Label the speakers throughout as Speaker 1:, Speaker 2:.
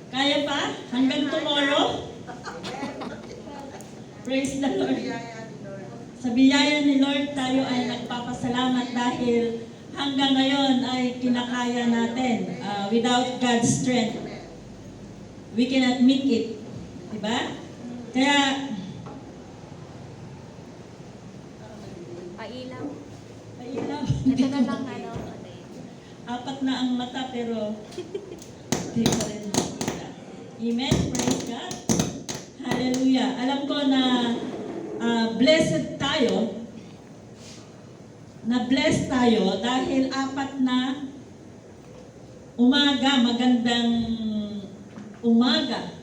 Speaker 1: Kaya pa? Hanggang tomorrow? Praise the Lord. Sa biyaya ni Lord, tayo ay nagpapasalamat dahil hanggang ngayon ay kinakaya natin. Without God's strength, we cannot make it. Diba? Kaya,
Speaker 2: Pailaw.
Speaker 1: pailaw.
Speaker 2: Ito na lang ano.
Speaker 1: Apat na ang mata pero hindi ko rin makita. Amen? Praise God. Hallelujah. Alam ko na blessed tayo, na-blessed tayo dahil apat na umaga, magandang umaga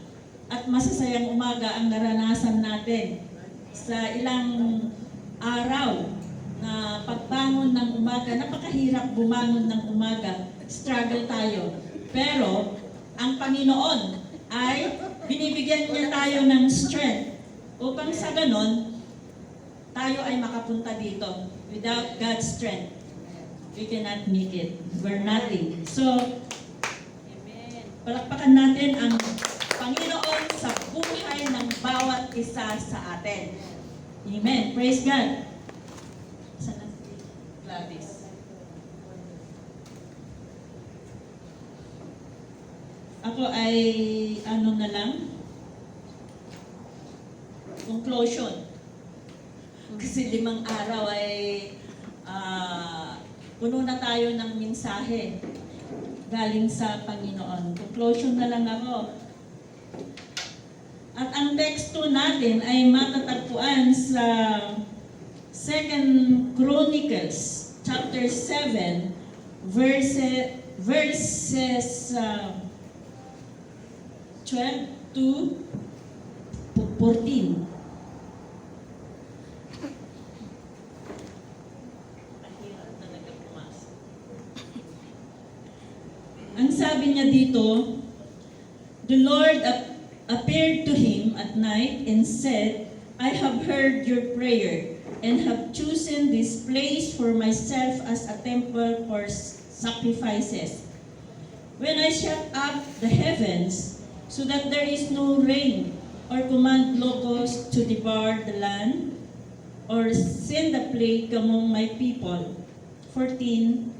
Speaker 1: at masasayang umaga ang naranasan natin sa ilang araw na pagbangon ng umaga. Napakahirap bumangon ng umaga, struggle tayo. Pero ang Panginoon ay binibigyan niya tayo ng strength upang sa ganon, tayo ay makapunta dito. Without God's strength, we cannot make it. We're nothing. So, palakpakan natin ang Panginoon sa buhay ng bawat isa sa atin. Amen. Praise God. Sana si Gladys. Ako ay ano na lang, conclusion. Kasi 5 araw ay puno na tayo ng mensahe galing sa Panginoon. Conclusion na lang ako. At ang teksto natin ay matatagpuan sa 2 Chronicles chapter 7 verses 12 to 14. Ang sabi niya dito, the Lord appeared to him at night and said, I have heard your prayer and have chosen this place for myself as a temple for sacrifices. When I shut up the heavens so that there is no rain or command locusts to devour the land or send a plague among my people. 14.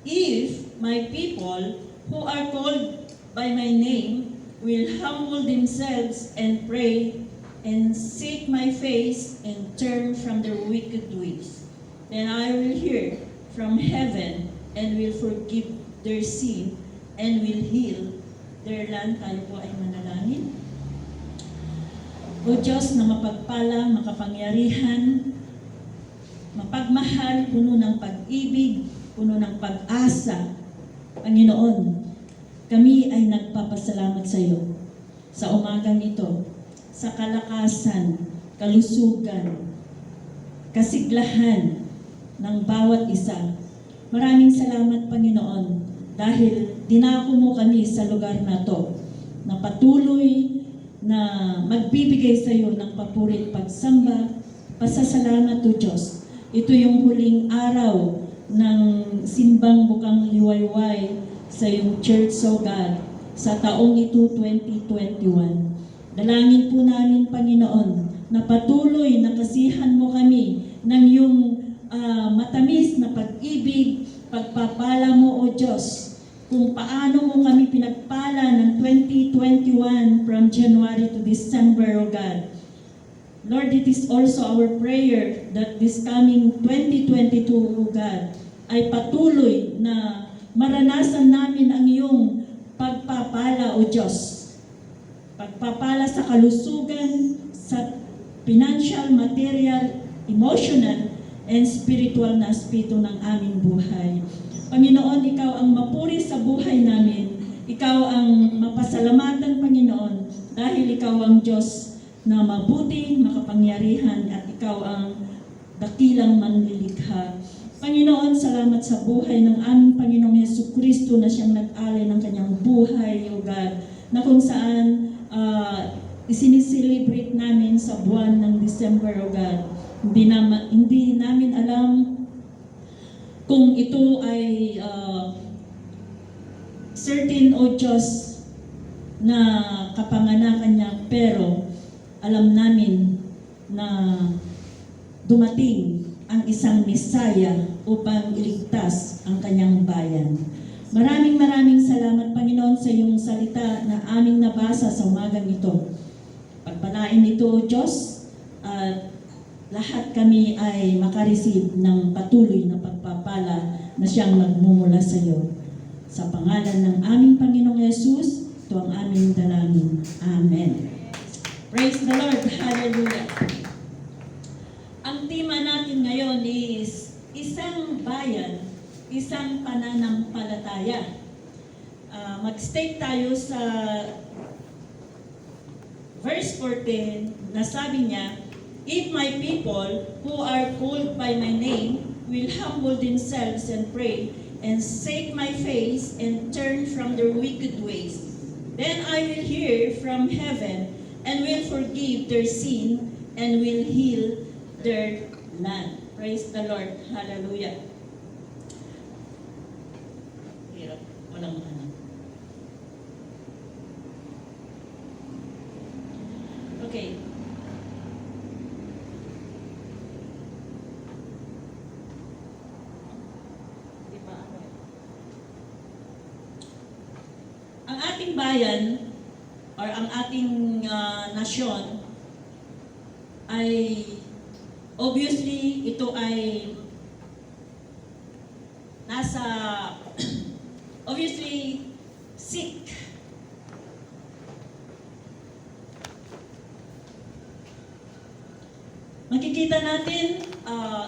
Speaker 1: If my people who are called by my name will humble themselves and pray and seek my face and turn from their wicked ways, then I will hear from heaven and will forgive their sin and will heal their land. Tayo po ay manalangin. O Diyos na mapagpala, makapangyarihan, mapagmahal, puno ng pag-ibig, puno ng pag-asa, Panginoon, kami ay nagpapasalamat sa iyo sa umagang ito, sa kalakasan, kalusugan, kasiglahan ng bawat isa. Maraming salamat, Panginoon, dahil dinako mo kami sa lugar na to, na patuloy na magbibigay sa iyo ng papuri at pagsamba, pasasalamat o Diyos. Ito yung huling araw ng simbang bukang liwayway sa iyong church, so God, sa taong ito 2021. Dalangin po namin, Panginoon, na patuloy na kasihan mo kami ng iyong matamis na pag-ibig, pagpapala mo, O Diyos, kung paano mo kami pinagpala ng 2021 from January to December, O God. Lord, it is also our prayer that this coming 2022, O God, ay patuloy na maranasan namin ang iyong pagpapala, O Diyos. Pagpapala sa kalusugan, sa financial, material, emotional, and spiritual na aspito ng aming buhay. Panginoon, Ikaw ang mapuri sa buhay namin. Ikaw ang mapasalamatan, Panginoon, dahil Ikaw ang Diyos na mabuti, makapangyarihan, at Ikaw ang dakilang manlilikha. Panginoon, salamat sa buhay ng aming Panginoong Jesucristo na siyang nag-alay ng kanyang buhay, O God, na kung saan isiniselebrate namin sa buwan ng December, O God. Hindi namin alam kung ito ay certain, O Diyos, na kapanganakan niya, pero alam namin na dumating ang isang Mesaya upang iligtas ang kanyang bayan. Maraming salamat, Panginoon, sa iyong salita na aming nabasa sa umagang ito. Pagpalain ito, O Diyos, at lahat kami ay makareceive ng patuloy na pagpapala na siyang magmumula sa iyo. Sa pangalan ng aming Panginoong Yesus, ito ang aming dalangin. Amen. Praise the Lord. Hallelujah. Ang tema natin ngayon is isang bayan, isang pananampalataya. Mag-stay tayo sa verse 14 na sabi niya, "If my people who are called by my name will humble themselves and pray and seek my face and turn from their wicked ways, then I will hear from heaven and will forgive their sin and will heal their land." Praise the Lord. Hallelujah. Hirap. Walang ano. Okay. Ang ating bayan or ang ating nasyon ay obviously ito ay nasa obviously sick. Makikita natin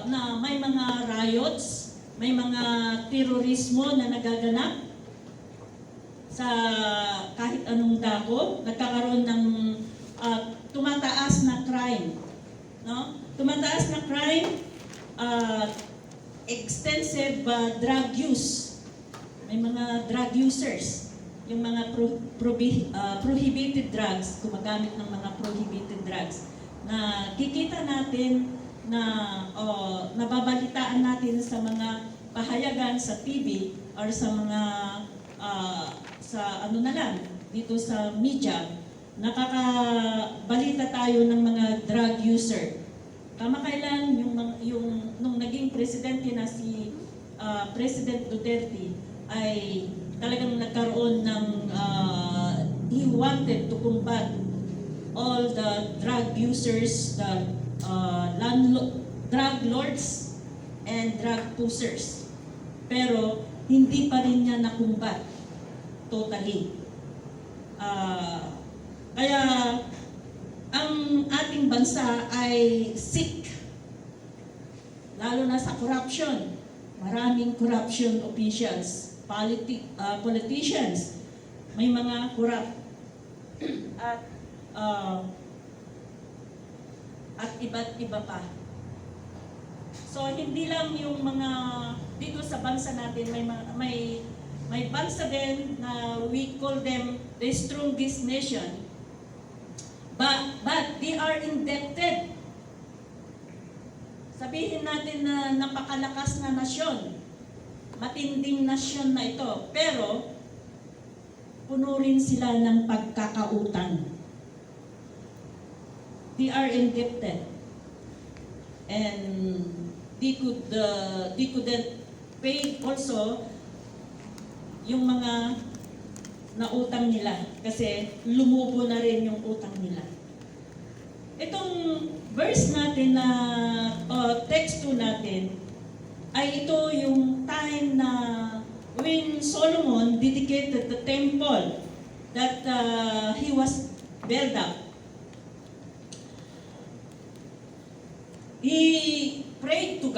Speaker 1: na may mga riots, may mga terorismo na nagaganap sa kahit anong dako. Nagkakaroon ng tumataas na crime, no? Tumataas na crime, extensive drug use. May mga drug users, yung mga prohibited drugs, gumagamit ng mga prohibited drugs. Na kikita natin na nababalitaan natin sa mga pahayagan sa TV or sa mga sa ano na lang dito sa media, nakakabalita tayo ng mga drug user. Kamakailan yung nung naging presidente na si President Duterte ay talagang nagkaroon ng he wanted to combat all the drug users, the drug lords and drug pushers. Pero hindi pa rin niya nakumbat totally. Kaya ang ating bansa ay sick, lalo na sa corruption. Maraming corruption officials, politicians, may mga corrupt at iba't iba pa. So hindi lang yung mga dito sa bansa natin, may bansa din na we call them the strongest nation, but they are indebted. Sabihin natin na napakalakas na nasyon, matinding nasyon na ito, pero puno rin sila ng pagkakautang. They are indebted, and they couldn't pay also yung mga nautang nila kasi lumubo na rin yung utang nila. Itong verse natin na text 2 natin ay ito yung time na when Solomon dedicated the temple that he was built up. He prayed to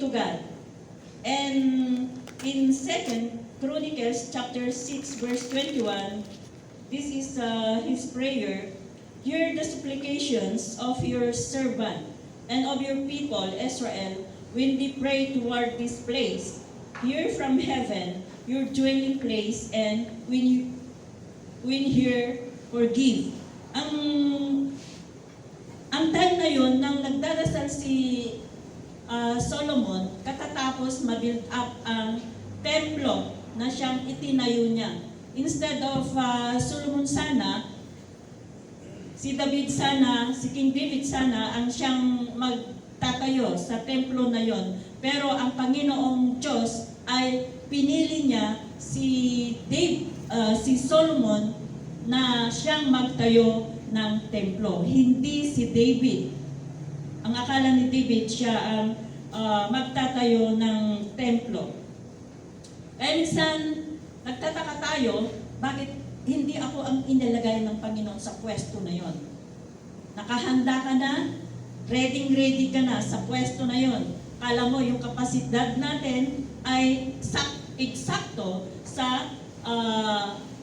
Speaker 1: God. And in 2 Chronicles chapter 6 verse 21, this is his prayer. Hear the supplications of your servant and of your people Israel when they pray toward this place. Hear from heaven your dwelling place, and when hear, forgive. Ang time na yun, nang nagdarasal si Solomon, katatapos ma-build up ang templo na siyang itinayo niya. Instead of Solomon sana, si King David sana ang siyang magtatayo sa templo na yon. Pero ang Panginoong Diyos ay pinili niya si Solomon na siyang magtayo ng templo. Hindi si David. Ang akala ni David siya ang magtatayo ng templo. Kaya minsan, nagtataka tayo, bakit hindi ako ang inilagay ng Panginoon sa pwesto na yon? Nakahanda ka na, ready ka na sa pwesto na yon. Kala mo yung kapasidad natin ay eksakto sa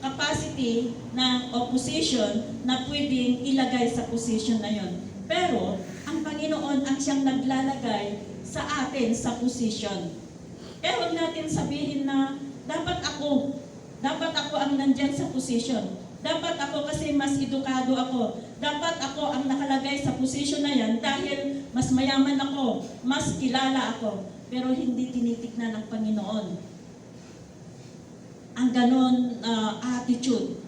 Speaker 1: capacity ng opposition na pwedeng ilagay sa position na yon. Pero, ang Panginoon ang siyang naglalagay sa atin sa position. Kaya huwag natin sabihin na dapat ako ang nandyan sa position. Dapat ako kasi mas edukado ako. Dapat ako ang nakalagay sa position na yan dahil mas mayaman ako, mas kilala ako. Pero hindi tinitignan ng Panginoon ang ganon attitude.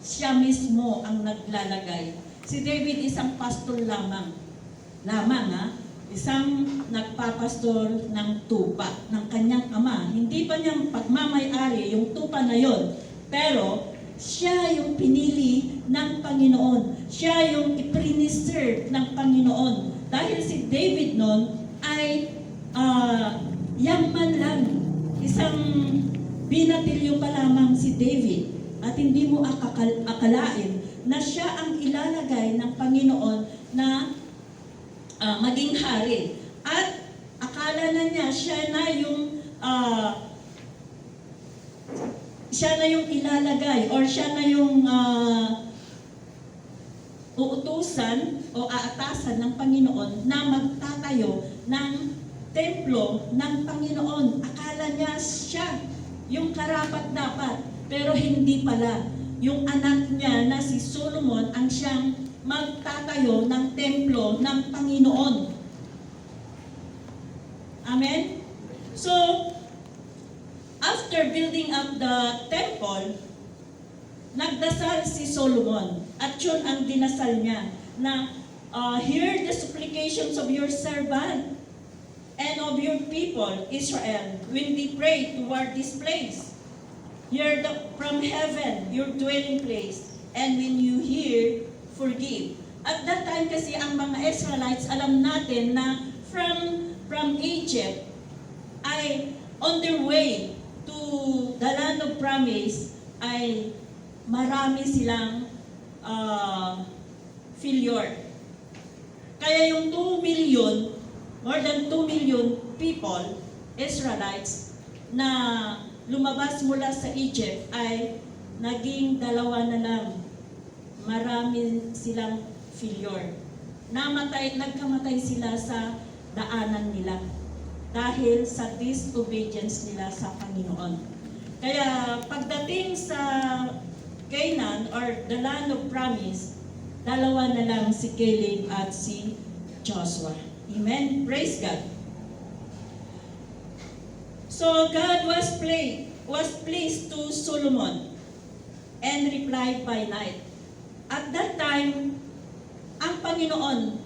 Speaker 1: Siya mismo ang naglalagay. Si David isang pastor lamang. Isang nagpapastor ng tupa ng kanyang ama. Hindi pa niyang pagmamay-ari yung tupa na yon. Pero siya yung pinili ng Panginoon. Siya yung i-preserve ng Panginoon. Dahil si David noon ay yaman lang. Isang binatilyo pa lamang si David. At hindi mo akalain na siya ang ilalagay ng Panginoon na maging hari. At akala na niya siya na yung ilalagay or siya na yung uutusan o aatasan ng Panginoon na magtatayo ng templo ng Panginoon. Akala niya siya yung karapat-dapat, pero hindi pala. Yung anak niya na si Solomon ang siyang magtatayo ng templo ng Panginoon. Amen? So, after building up the temple, nagdasal si Solomon. At yun ang dinasal niya na hear the supplications of your servant and of your people, Israel, when they pray toward this place. Hear from heaven, your dwelling place, and when you hear, forgive. At that time kasi ang mga Israelites, alam natin na from Egypt ay on their way to the land of promise ay marami silang failure. Kaya yung 2 million, more than 2 million people, Israelites, na lumabas mula sa Egypt ay naging 2 na lang. Marami silang failure. Nagkamatay sila sa daanan nila dahil sa disobedience nila sa Panginoon. Kaya pagdating sa Canaan or the land of promise, 2 na lang si Caleb at si Joshua. Amen? Praise God. So God was pleased to Solomon and replied by night. At that time, ang Panginoon,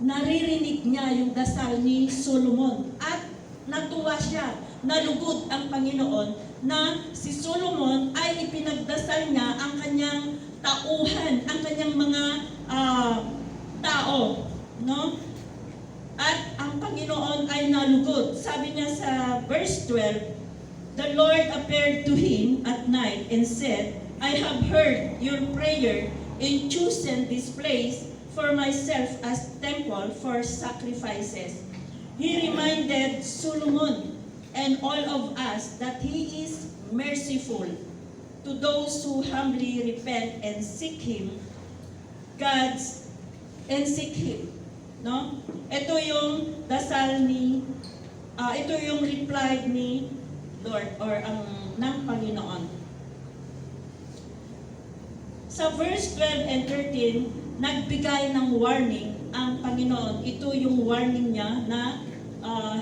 Speaker 1: naririnig niya yung dasal ni Solomon at natuwa siya, nalugod ang Panginoon na si Solomon ay ipinagdasal niya ang kanyang tauhan, ang kanyang mga tao, no? At ang Panginoon ay nalugod. Sabi niya sa verse 12, the Lord appeared to him at night and said, I have heard your prayer and chosen this place for myself as temple for sacrifices. He reminded Solomon and all of us that he is merciful to those who humbly repent and seek him. No? Ito yung dasal ito yung reply ni Lord or ng Panginoon. Sa verse 12 and 13, nagbigay ng warning ang Panginoon. Ito yung warning niya na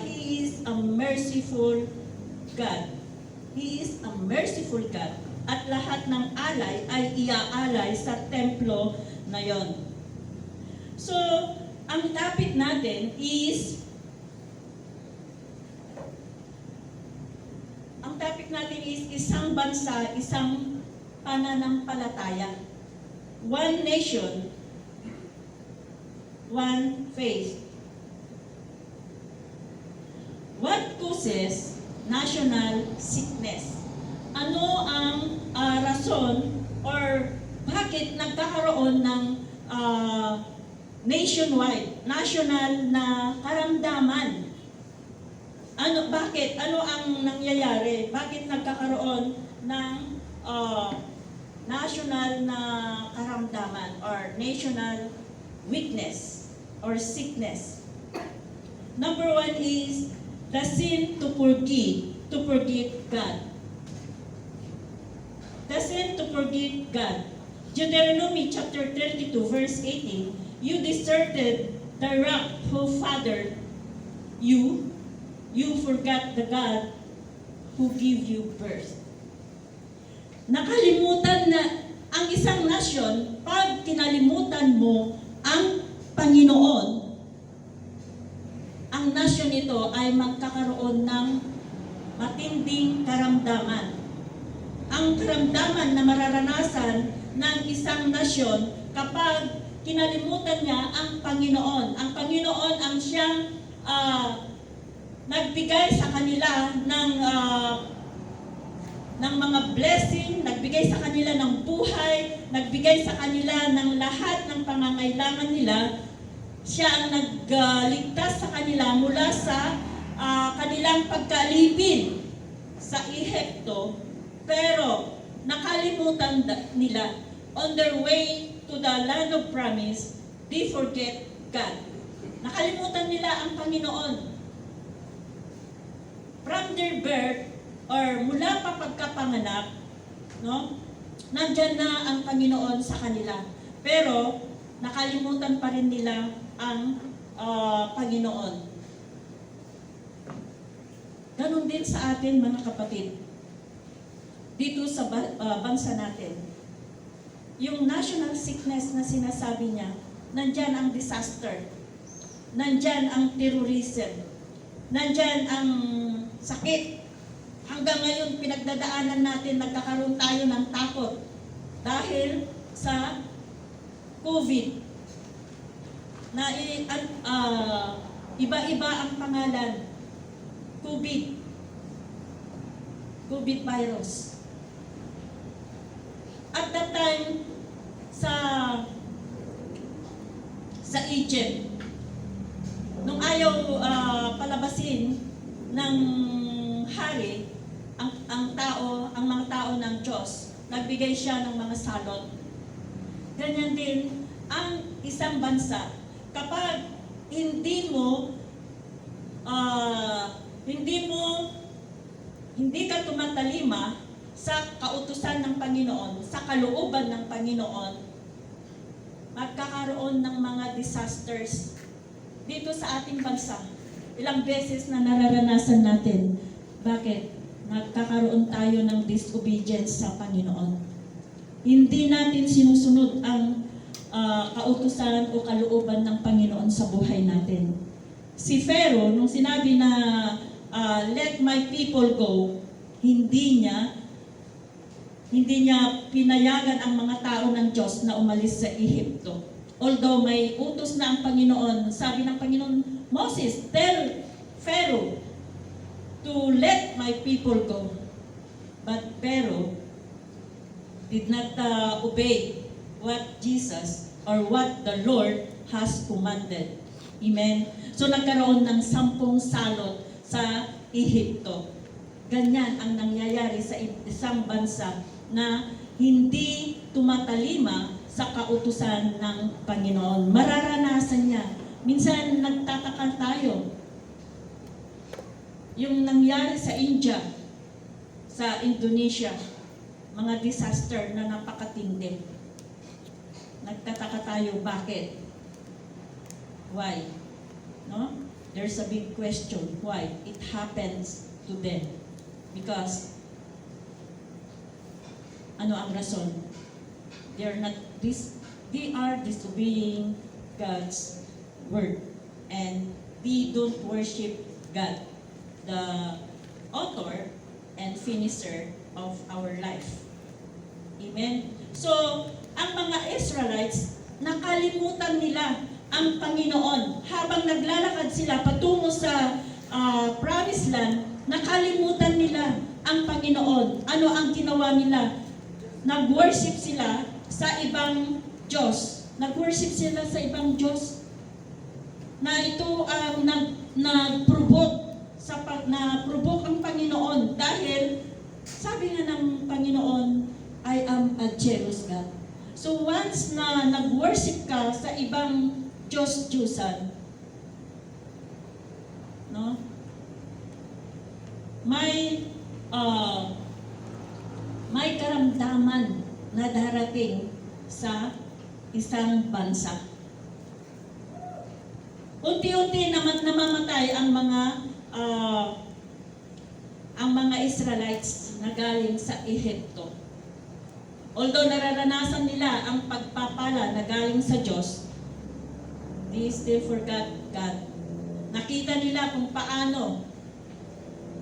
Speaker 1: He is a merciful God. He is a merciful God. At lahat ng alay ay iaalay sa templo na yon. So, ang topic natin is isang bansa, isang pananampalataya. One nation, one faith. What causes national sickness? Ano ang rason or bakit nagkakaroon ng nationwide, national na karamdaman? Bakit? Ano ang nangyayari? Bakit nagkakaroon ng national na karamdaman or national weakness or sickness? Number one is the sin to forgive God. The sin to forget God. Deuteronomy chapter 32 verse 18, you deserted the rock who fathered you. You forgot the God who gave you birth. Nakalimutan na ang isang nasyon, pag kinalimutan mo ang Panginoon, ang nasyon ito ay magkakaroon ng matinding karamdaman. Ang karamdaman na mararanasan ng isang nasyon kapag kinalimutan niya ang Panginoon. Ang Panginoon ang siyang nagbigay sa kanila ng mga blessing, nagbigay sa kanila ng buhay, nagbigay sa kanila ng lahat ng pangangailangan nila. Siya ang nagligtas sa kanila mula sa kanilang pagkaalipin sa Ehipto. Pero nakalimutan nila, on their way to the land of promise, they forget God. Nakalimutan nila ang Panginoon. From their birth, or mula pa pagkapanganak, no, nandyan na ang Panginoon sa kanila. Pero nakalimutan pa rin nila ang Panginoon. Ganon din sa atin, mga kapatid. Dito sa bansa natin, yung national sickness na sinasabi niya, nandyan ang disaster, nandyan ang terrorism, nandyan ang sakit. Hanggang ngayon, pinagdadaanan natin, nagkakaroon tayo ng takot dahil sa COVID. Na iba-iba ang pangalan. COVID virus. At that time, sa Egypt, nung ayaw palabasin ng hari ang mga tao ng Diyos, nagbigay siya ng mga salot. Ganyan din ang isang bansa. Kapag hindi ka tumatalima sa kautusan ng Panginoon, sa kalooban ng Panginoon, magkakaroon ng mga disasters dito sa ating bansa. Ilang beses na nararanasan natin. Bakit? Nagkakaroon tayo ng disobedience sa Panginoon. Hindi natin sinusunod ang kautusan o kalooban ng Panginoon sa buhay natin. Si Pharaoh, nung sinabi na let my people go, hindi niya pinayagan ang mga tao ng Diyos na umalis sa Ehipto. Although may utos na ang Panginoon, sabi ng Panginoon, Moses, tell Pharaoh to let my people go. But Pharaoh did not obey what Jesus or what the Lord has commanded. Amen? So nagkaroon ng 10 salot sa Ehipto. Ganyan ang nangyayari sa isang bansa na hindi tumatalima sa kautusan ng Panginoon. Mararanasan niya. Minsan nagtataka tayo. Yung nangyari sa India, sa Indonesia, mga disaster na napakatindi. Nagtataka tayo, bakit? Why? No? There's a big question. Why? It happens to them. Because Ano ang rason? They are disobeying God's word. And they don't worship God, the author and finisher of our life. Amen? So, ang mga Israelites, nakalimutan nila ang Panginoon. Habang naglalakad sila patungo sa promised land, nakalimutan nila ang Panginoon. Ano ang ginawa nila? Nag-worship sila sa ibang Diyos. Nag-worship sila sa ibang Diyos. Na ito ang na-provoke ang Panginoon dahil sabi nga ng Panginoon, I am a jealous God. So once na nag-worship ka sa ibang Diyos-Diyusan, no? May karamdaman na darating sa isang bansa. Unti-unti naman namamatay ang mga Israelites na galing sa Ehipto. Although nararanasan nila ang pagpapala na galing sa Diyos, they still forgot God. Nakita nila kung paano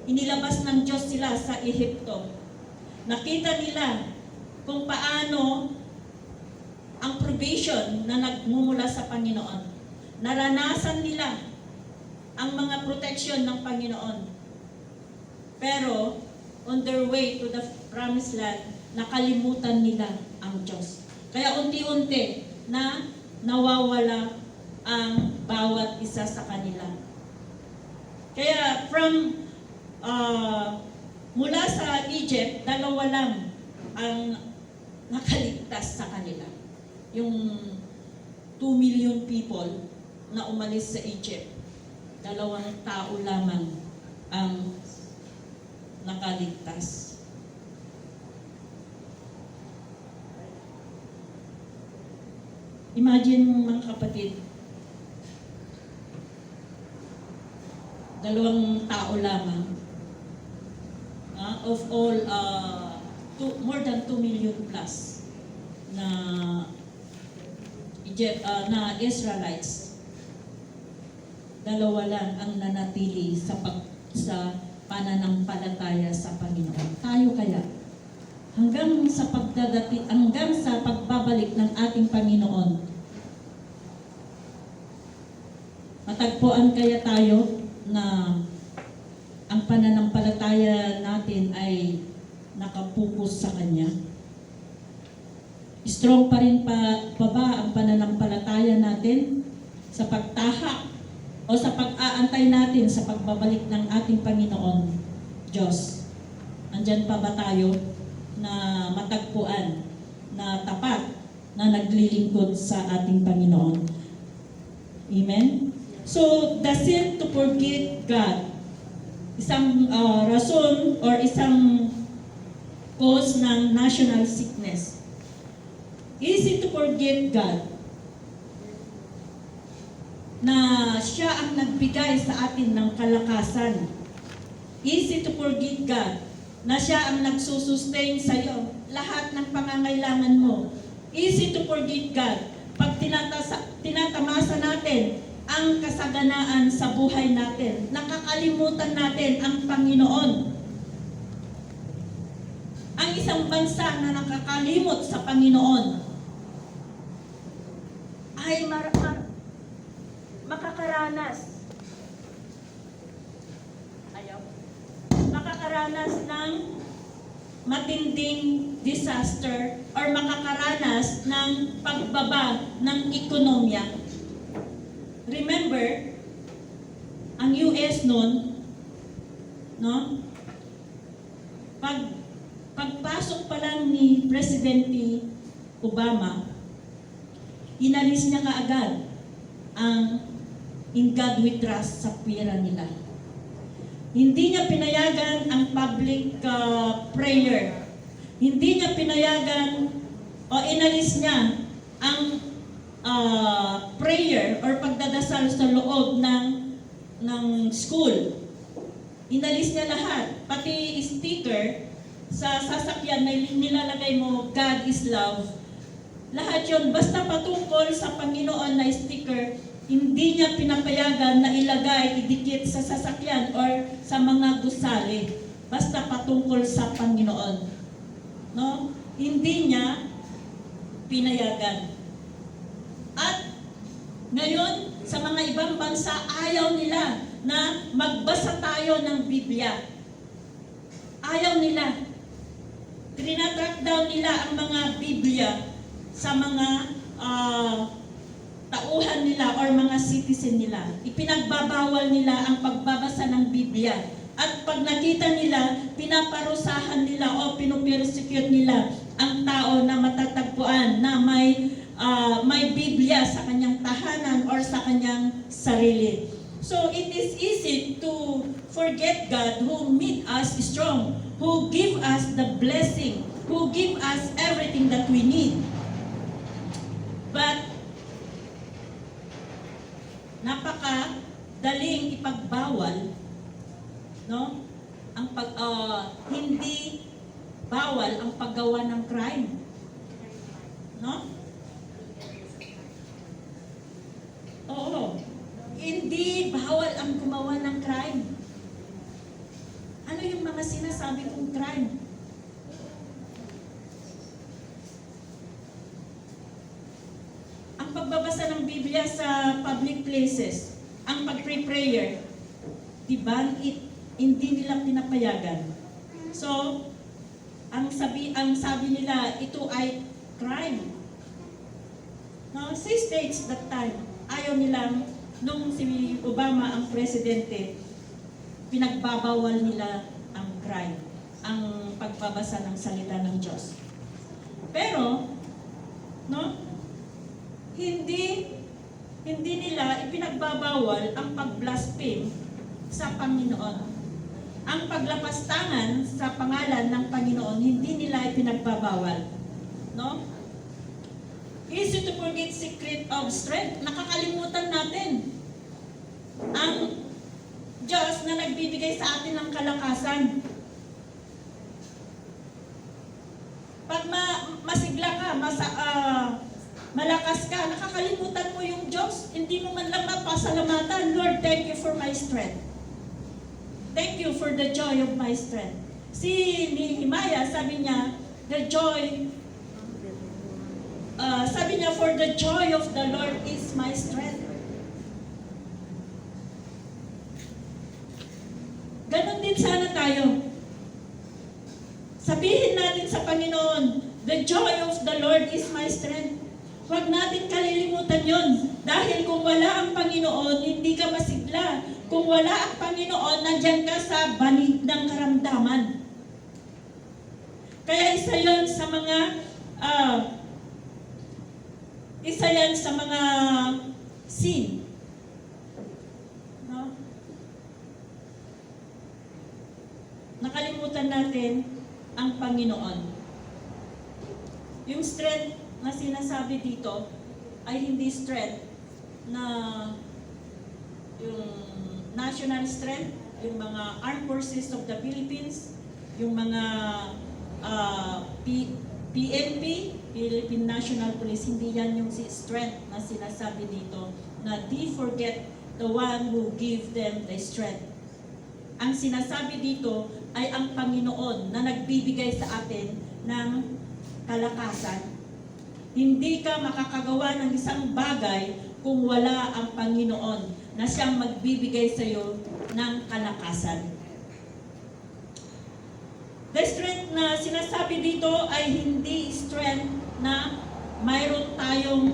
Speaker 1: inilabas ng Diyos sila sa Ehipto. Nakita nila kung paano ang provision na nagmumula sa Panginoon. Naranasan nila ang mga protection ng Panginoon. Pero, on their way to the promised land, nakalimutan nila ang Diyos. Kaya unti-unti na nawawala ang bawat isa sa kanila. Kaya mula sa Egypt, 2 lang ang nakaligtas sa kanila. Yung 2 million people na umalis sa Egypt, 2 tao lamang ang nakaligtas. Imagine mga kapatid, 2 tao lamang of all more than 2 million plus na Israelites, 2 lang ang nanatili sa pananampalataya sa Panginoon. Tayo kaya hanggang sa pagbabalik ng ating Panginoon, matagpuan kaya tayo na ang pananampalataya natin ay nakapokus sa Kanya? Strong pa rin pa ba ang pananampalataya natin sa pagtaha o sa pag-aantay natin sa pagbabalik ng ating Panginoon Diyos? Andyan pa ba tayo na matagpuan na tapat na naglilingkod sa ating Panginoon? Amen? So, the sin to forget God, isang rason or isang cause ng national sickness. Easy to forget God na siya ang nagbigay sa atin ng kalakasan. Easy to forget God na siya ang nagsusustain sa iyo lahat ng pangangailangan mo. Easy to forget God pag tinatamasa natin ang kasaganaan sa buhay natin. Nakakalimutan natin ang Panginoon. Ang isang bansa na nakakalimot sa Panginoon ay makakaranas ng matinding disaster or makakaranas ng pagbaba ng ekonomiya. Remember, ang US noon, no? Pagpasok pa lang ni Presidente Obama, inalis niya kaagad ang In God We Trust sa pera nila. Hindi niya pinayagan ang public prayer. Hindi niya pinayagan o inalis niya ang prayer or pagdadasal sa loob ng school. Inalis niya lahat, pati sticker sa sasakyan may nilalagay mo, God is love. Lahat yon basta patungkol sa Panginoon na sticker, hindi niya pinapayagan na ilagay, idikit sa sasakyan or sa mga gusali. Basta patungkol sa Panginoon. No? Hindi niya pinayagan. At ngayon, sa mga ibang bansa, ayaw nila na magbasa tayo ng Biblia. Ayaw nila. Trinatrack down nila ang mga Biblia sa mga tauhan nila or mga citizen nila. Ipinagbabawal nila ang pagbabasa ng Biblia. At pag nakita nila, pinaparusahan nila o pinupersecute nila ang tao na matatagpuan na may Biblia sa kanyang tahanan or sa kanyang sarili. So it is easy to forget God who made us strong, who give us the blessing, who give us everything that we need. But napakadaling ipagbawal, no? Ang hindi bawal ang paggawa ng crime. No? Oo. Hindi bawal ang gumawa ng crime. Ano yung mga sinasabi kong crime? Ang pagbabasa ng Biblia sa public places, ang pag-prayer, di-ban it, hindi nila pinapayagan. So, ang sabi nila, ito ay crime. No, sa states that time, ayaw nilang, nung si Obama ang presidente, pinagbabawal nila ang crime, ang pagbabasa ng salita ng Diyos. Pero, no, hindi nila ipinagbabawal ang pag-blaspheme sa Panginoon. Ang paglapastangan sa pangalan ng Panginoon, hindi nila ipinagbabawal. No? Easy to forget secret of strength. Nakakalimutan natin ang Diyos na nagbibigay sa atin ng kalakasan. Pag masigla ka, malakas ka, nakakalimutan mo yung Diyos, hindi mo man lang mapasalamatan, Lord, thank you for my strength. Thank you for the joy of my strength. Si Nehemiah, sabi niya, for the joy of the Lord is my strength. Ganon din sana tayo. Sabihin natin sa Panginoon, the joy of the Lord is my strength. Huwag natin kalilimutan yon. Dahil kung wala ang Panginoon, hindi ka masigla. Kung wala ang Panginoon, nandyan ka sa banig ng karamdaman. Kaya isa yan sa mga sin. No? Nakalimutan natin ang Panginoon. Yung strength na sinasabi dito ay hindi strength na yung national strength, yung mga armed forces of the Philippines, yung mga PNP, Philippine National Police, hindi yan yung strength na sinasabi dito, na they forget the one who gave them the strength. Ang sinasabi dito ay ang Panginoon na nagbibigay sa atin ng kalakasan. Hindi ka makakagawa ng isang bagay kung wala ang Panginoon na siyang magbibigay sa iyo ng kalakasan. The strength na sinasabi dito ay hindi strength na mayroon tayong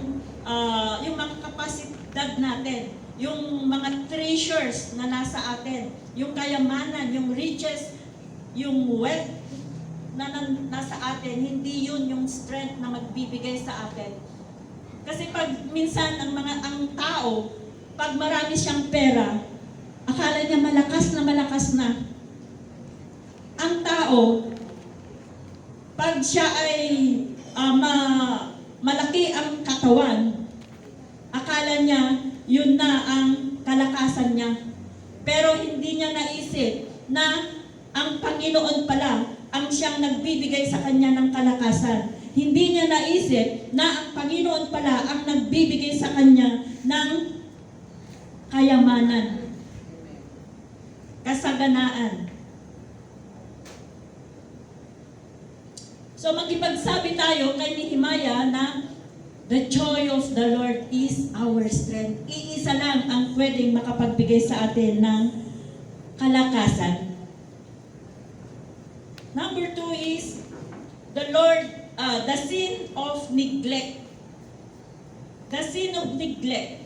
Speaker 1: yung mga kapasidad natin, yung mga treasures na nasa atin, yung kayamanan, yung riches, yung wealth na nasa atin, hindi yun yung strength na magbibigay sa atin. Kasi pag minsan ang tao, pag marami siyang pera, akala niya malakas na. Ang tao, pag siya ay malaki ang katawan, akala niya yun na ang kalakasan niya. Pero hindi niya naisip na ang Panginoon pala ang siyang nagbibigay sa kanya ng kalakasan. Hindi niya naisip na ang Panginoon pala ang nagbibigay sa kanya ng kayamanan, kasaganaan. So magipagsabi tayo kay Nehemiah na the joy of the Lord is our strength. Iisa lang ang pwedeng makapagbigay sa atin ng kalakasan. Number 2 is the sin of neglect. The sin of neglect.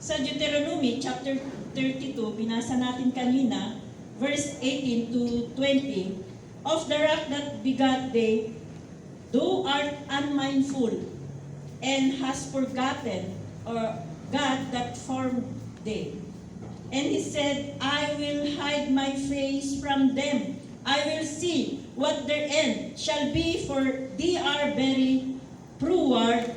Speaker 1: Sa Deuteronomy chapter 32, binasa natin kanina, verse 18 to 20, of the rock that begat thee, thou art unmindful, and hast forgotten, or God that formed thee. And he said, I will hide my face from them. I will see what their end shall be, for they are very froward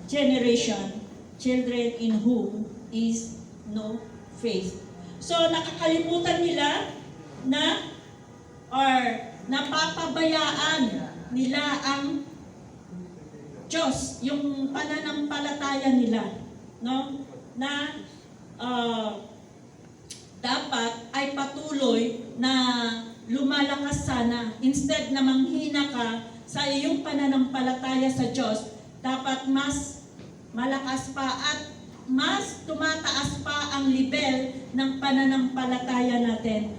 Speaker 1: generation, children in whom is no faith. So nakakalimutan nila na, or napapabayaan nila ang Diyos, yung pananampalataya nila, no? Na dapat ay patuloy na lumalakas sana. Instead na manghina ka sa iyong pananampalataya sa Diyos, dapat mas malakas pa at mas tumataas pa ang level ng pananampalataya natin.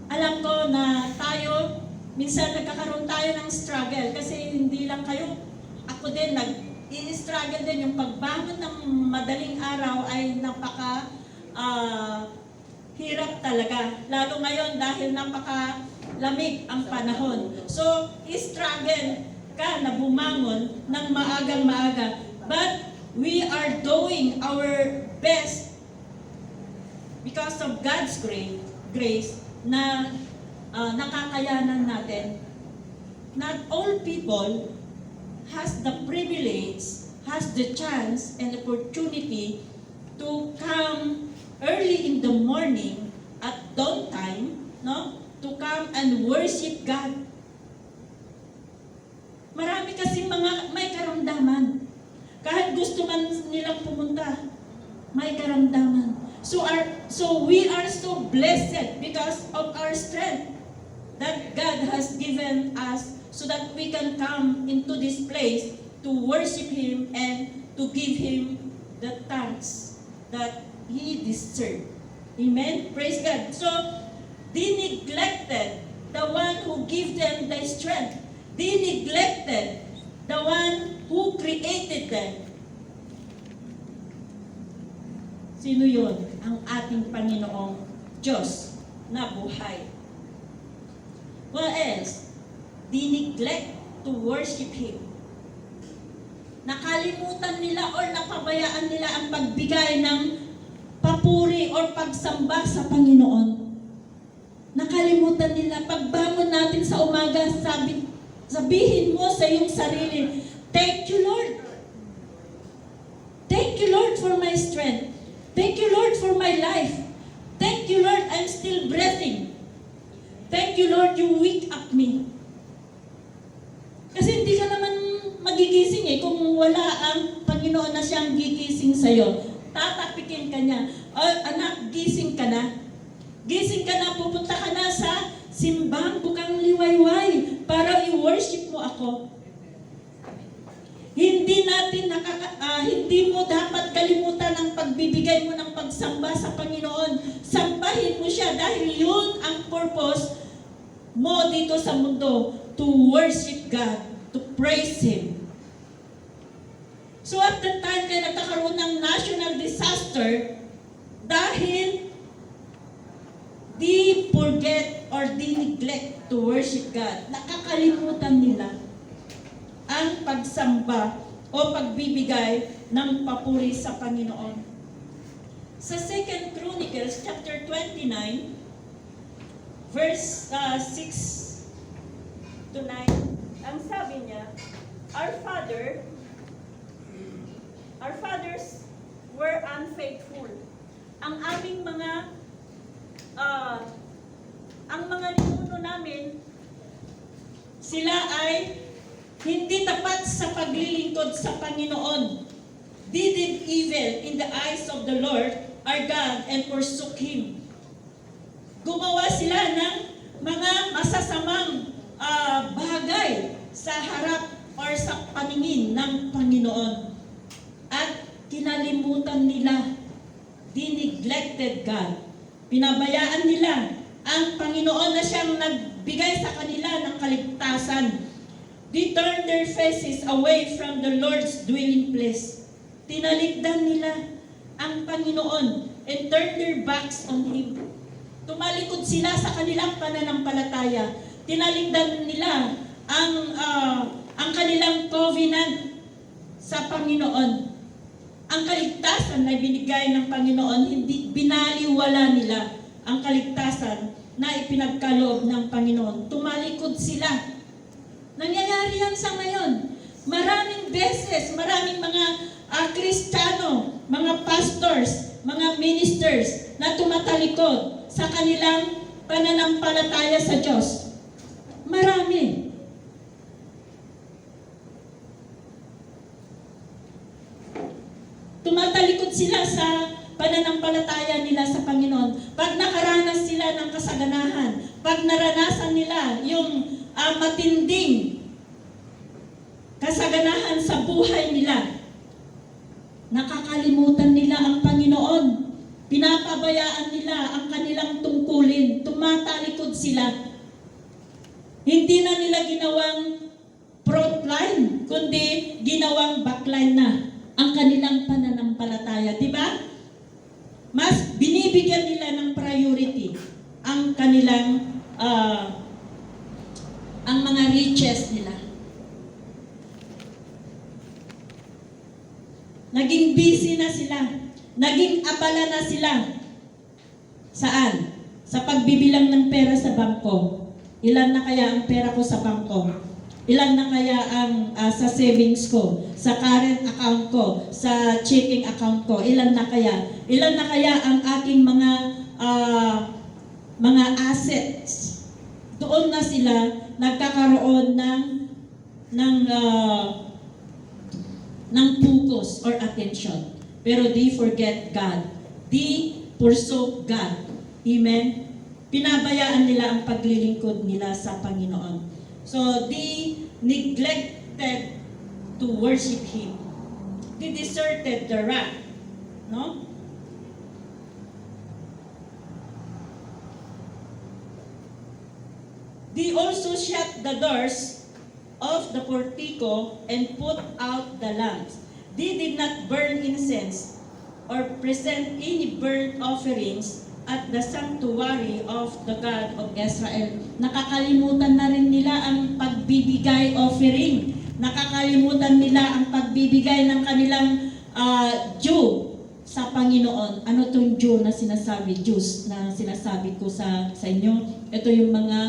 Speaker 1: Alam ko na tayo, minsan nagkakaroon tayo ng struggle kasi hindi lang kayo, ako din nag-i-struggle din. Yung pagbangon ng madaling araw ay napaka hirap talaga. Lalo ngayon dahil napaka-lamig ang panahon. So, i-struggle ka na bumangon ng maagang maaga. But we are doing our best because of God's grace na nakakayanan natin. Not all people has the privilege, has the chance and opportunity to come early in the morning at dawn time, no? To come and worship God. Marami kasi mga may karamdaman. Kahit gusto man nilang pumunta, may karamdaman. So we are so blessed because of our strength that God has given us so that we can come into this place to worship Him and to give Him the thanks that He deserved. Amen? Praise God. So, they neglected the one who gave them the strength. They neglected the one who created them. Sino yun? Ang ating Panginoong Diyos na buhay. What else? They neglect to worship Him. Nakalimutan nila or napabayaan nila ang pagbigay ng papuri or pagsamba sa Panginoon. Nakalimutan nila. Pagbangon natin sa umaga, sabihin mo sa iyong sarili, thank you, Lord. Thank you, Lord, for my strength. Thank you, Lord, for my life. Thank you, Lord, I'm still breathing. Thank you, Lord, you wake up me. Kasi hindi ka naman magigising kung wala ang Panginoon na siyang gigising sa'yo. Tatapikin ka niya. Oh, anak, gising ka na. Gising ka na, pupunta ka na sa simbang bukang liwayway para i-worship mo ako. Hindi mo dapat kalimutan ang pagbibigay mo ng pagsamba sa Panginoon. Sambahin mo siya dahil yun ang purpose mo dito sa mundo, to worship God, to praise Him. So at the time kaya nagkakaroon ng national disaster dahil di forget or di neglect to worship God. Nakakalimutan nila ang pagsamba o pagbibigay ng papuri sa Panginoon. Sa 2 Chronicles chapter 29 verse 6 to 9, ang sabi niya, Our fathers were unfaithful. Ang aming mga ninuno po namin, sila ay hindi tapat sa paglilingkod sa Panginoon. They did evil in the eyes of the Lord, our God, and forsook Him. Gumawa sila ng mga masasamang bagay sa harap or sa paningin ng Panginoon. At kinalimutan nila, they neglected God. Pinabayaan nila ang Panginoon na siyang nagbigay sa kanila ng kaligtasan. They turned their faces away from the Lord's dwelling place. Tinalikdan nila ang Panginoon and turned their backs on Him. Tumalikod sila sa kanilang pananampalataya. Tinalikdan nila ang kanilang covenant sa Panginoon. Ang kaligtasan na binigay ng Panginoon, hindi binaliwala nila ang kaligtasan na ipinagkaloob ng Panginoon. Tumalikod sila. Nangyayari yan sa ngayon. Maraming beses, maraming mga Kristiyano, mga pastors, mga ministers na tumatalikod sa kanilang pananampalataya sa Diyos. Marami. Tumatalikod sila sa pananampalataya nila sa Panginoon. Pag nakaranas sila ng kasaganahan, pag naranasan nila yung matinding kasaganahan sa buhay nila, nakakalimutan nila ang Panginoon. Pinapabayaan nila ang kanilang tungkulin. Tumatalikod sila. Hindi na nila ginawang frontline, kundi ginawang backline na ang kanilang pananampalataya. Diba? Mas binibigyan nila ng priority ang kanilang ang mga riches nila. Naging busy na sila. Naging abala na sila. Saan? Sa pagbibilang ng pera sa bangko. Ilan na kaya ang pera ko sa bangko? Ilan na kaya ang sa savings ko? Sa current account ko? Sa checking account ko? Ilan na kaya? Ilan na kaya ang aking mga assets? Doon na sila nagkakaroon ng focus or attention. Pero they forget God. They forsook God. Amen? Pinabayaan nila ang paglilingkod nila sa Panginoon. So, they neglected to worship Him. They deserted the wrath. No? They also shut the doors of the portico and put out the lamps. They did not burn incense or present any burnt offerings at the sanctuary of the God of Israel. Nakakalimutan na rin nila ang pagbibigay offering. Nakakalimutan nila ang pagbibigay ng kanilang due sa Panginoon. Ano itong due na sinasabi? Dues na sinasabi ko sa inyo. Ito yung mga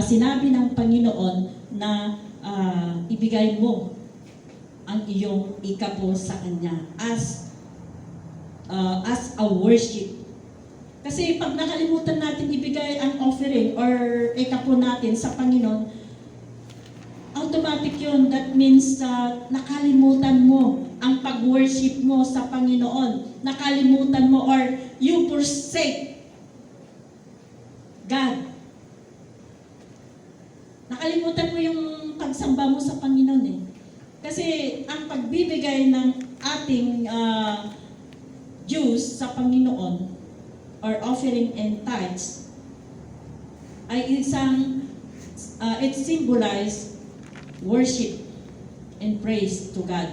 Speaker 1: sinabi ng Panginoon na ibigay mo ang iyong ikapo sa Kanya as a worship. Kasi pag nakalimutan natin ibigay ang offering or ikapo natin sa Panginoon, automatic yun. That means nakalimutan mo ang pag-worship mo sa Panginoon. Nakalimutan mo or you forsake God. Nakalimutan mo yung pagsamba mo sa Panginoon eh. Kasi ang pagbibigay ng ating dues sa Panginoon or offering and tithes ay it symbolize worship and praise to God.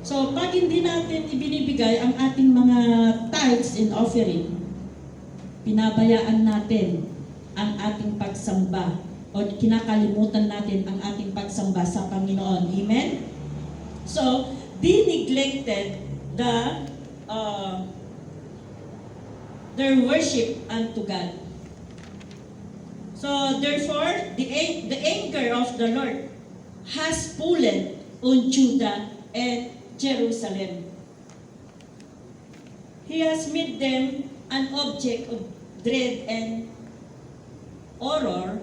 Speaker 1: So pag hindi natin ibinibigay ang ating mga tithes and offering, pinabayaan natin ang ating pagsamba o kinakalimutan natin ang ating pagsamba sa Panginoon. Amen? So, they neglected their worship unto God. So, therefore, the anger of the Lord has fallen on Judah and Jerusalem. He has made them an object of dread and
Speaker 2: horror,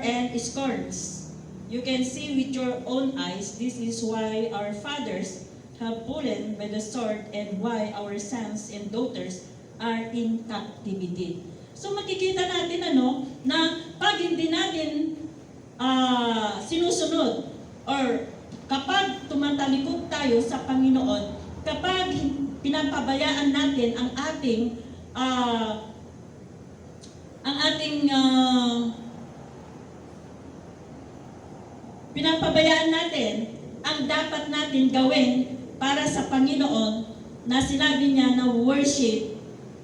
Speaker 2: and scorns. You can see with your own eyes. This is why our fathers have fallen by the sword and why our sons and daughters are in captivity. So makikita natin na pag hindi natin sinusunod or kapag tumatalikod tayo sa Panginoon, kapag pinapabayaan natin ang ating pinapabayaan natin ang dapat natin gawin para sa Panginoon na sinabi niya na worship,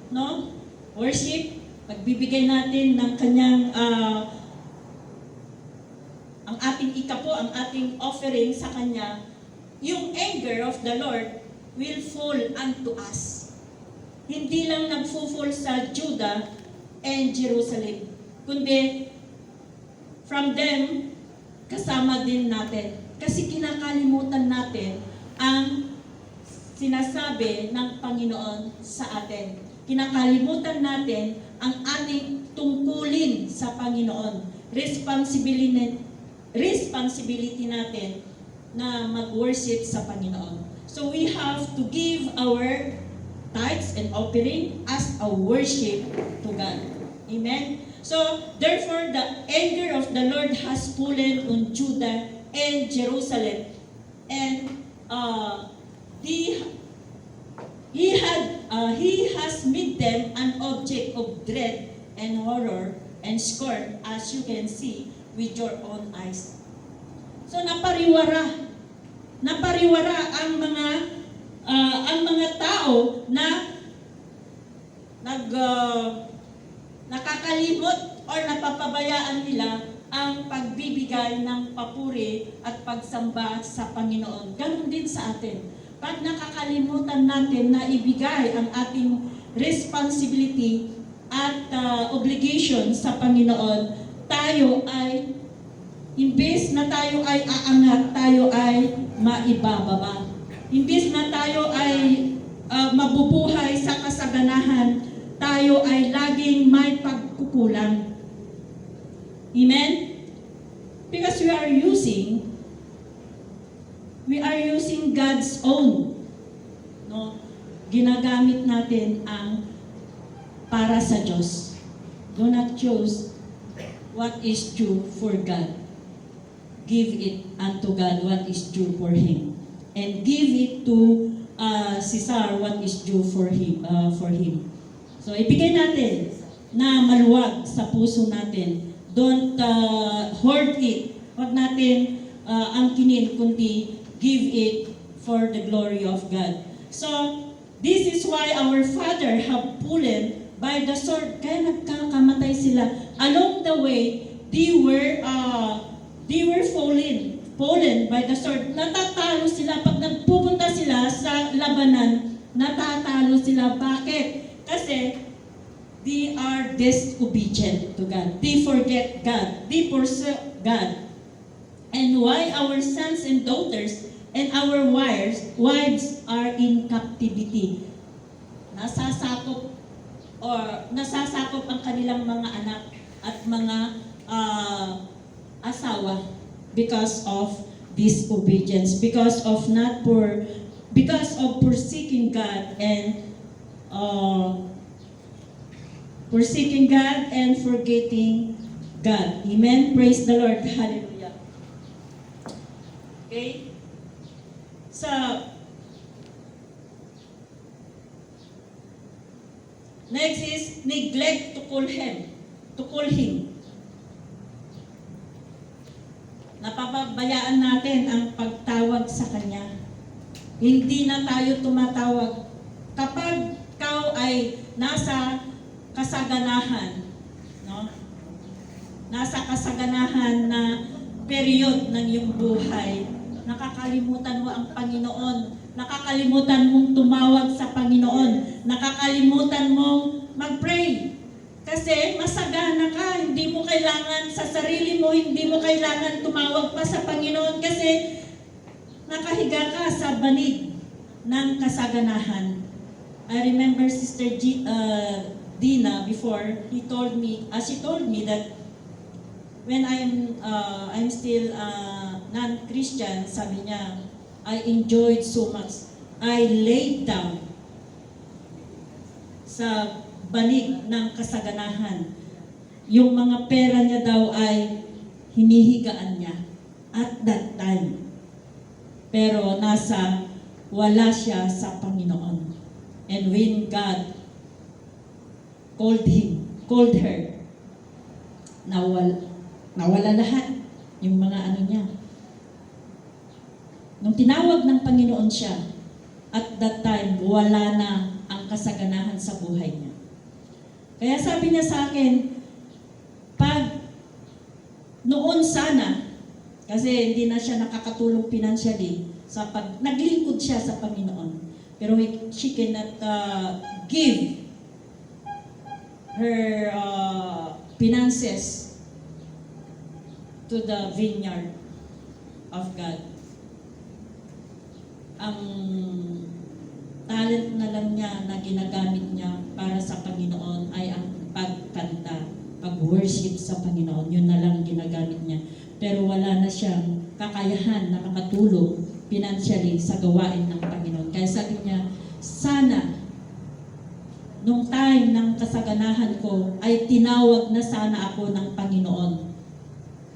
Speaker 2: no? Worship, pagbibigay natin ng kanyang ang ating ang ating offering sa Kanya, yung anger of the Lord will fall unto us. Hindi lang nagfo-fall sa Judah and Jerusalem, kundi from them, kasama din natin. Kasi kinakalimutan natin ang sinasabi ng Panginoon sa atin. Kinakalimutan natin ang ating tungkulin sa Panginoon. Responsibility natin na mag-worship sa Panginoon. So we have to give our tithes and offering as a worship to God. Amen? So, therefore, the anger of the Lord has fallen on Judah and Jerusalem. And He has made them an object of dread and horror and scorn, as you can see with your own eyes. So napariwara ang mga tao na nakakalimot or napapabayaan nila ang pagbibigay ng papuri at pagsamba sa Panginoon. Ganon din sa atin. Pag nakakalimutan natin na ibigay ang ating responsibility at obligation sa Panginoon, tayo ay, imbes na tayo ay aangat, tayo ay maibababa. Imbes na tayo ay mabubuhay sa kasaganahan, tayo ay laging may pagkukulang. Amen? Because we are using God's own. No? Ginagamit natin ang para sa Diyos. Do not choose what is due for God. Give it unto God what is due for Him. And give it to Caesar what is due for him. So ibigay natin na maluwag sa puso natin. Don't hoard it. Huwag natin angkinin, kundi give it for the glory of God. So this is why our father have fallen by the sword. Kaya nagkakamatay sila. Along the way, they were fallen by the sword. Natatalo sila. Pag nagpupunta sila sa labanan, natatalo sila. Bakit? Kasi they are disobedient to God. They forget God. They forsake God. And why our sons and daughters and our wives are in captivity? Nasasakop ang kanilang mga anak at mga asawa because of disobedience, because of forsaking God and forgetting God. Amen. Praise the Lord. Hallelujah. Okay. So next is neglect to call him. Napapabayaan natin ang pagtawag sa Kanya. Hindi na tayo tumatawag. Kapag ikaw ay nasa kasaganahan, no? Nasa kasaganahan na period ng iyong buhay, nakakalimutan mo ang Panginoon. Nakakalimutan mong tumawag sa Panginoon. Nakakalimutan mong mag-pray. Kasi masagana ka, hindi mo kailangan sa sarili mo, hindi mo kailangan tumawag pa sa Panginoon kasi nakahiga ka sa banig ng kasaganahan. I remember Sister Dina before, she told me that when I'm still non-Christian, sabi niya, I enjoyed so much. I laid down sa banig ng kasaganahan. Yung mga pera niya daw ay hinihigaan niya at that time. Pero wala siya sa Panginoon. And when God called her, nawala lahat yung mga ano niya. Nung tinawag ng Panginoon siya, at that time, wala na ang kasaganahan sa buhay niya. Kaya sabi niya sa akin, noon sana, kasi hindi na siya nakakatulong financially, naglingkod siya sa Panginoon. Pero she cannot give her finances to the vineyard of God. Ang talent na lang niya na ginagamit niya para sa Panginoon ay ang pagkanta, pag-worship sa Panginoon. Yun na lang ginagamit niya. Pero wala na siyang kakayahan na makatulong financially sa gawain ng Panginoon. Kaya sabi niya, sana nung time ng kasaganahan ko ay tinawag na sana ako ng Panginoon.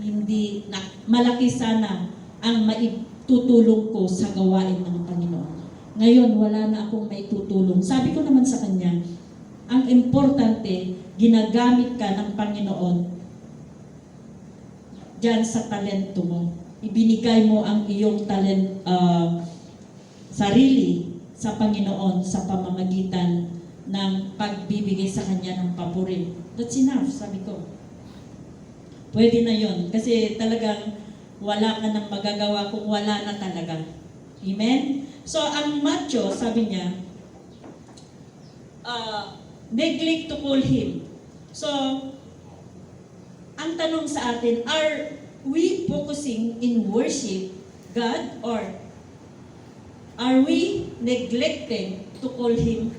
Speaker 2: Hindi na malaki sana ang maitutulong ko sa gawain ng Panginoon. Ngayon wala na akong maitutulong. Sabi ko naman sa kanya, ang importante, ginagamit ka ng Panginoon diyan sa talento mo. Ibinigay mo ang iyong sarili sa Panginoon sa pamamagitan ng pagbibigay sa Kanya ng papuri. That's enough, sabi ko. Pwede na yon kasi talagang wala ka nang magagawa kung wala na talaga. Amen? So, ang macho, sabi niya, neglect to call him. So, ang tanong sa atin, are we focusing in worship God or are we neglecting to call Him?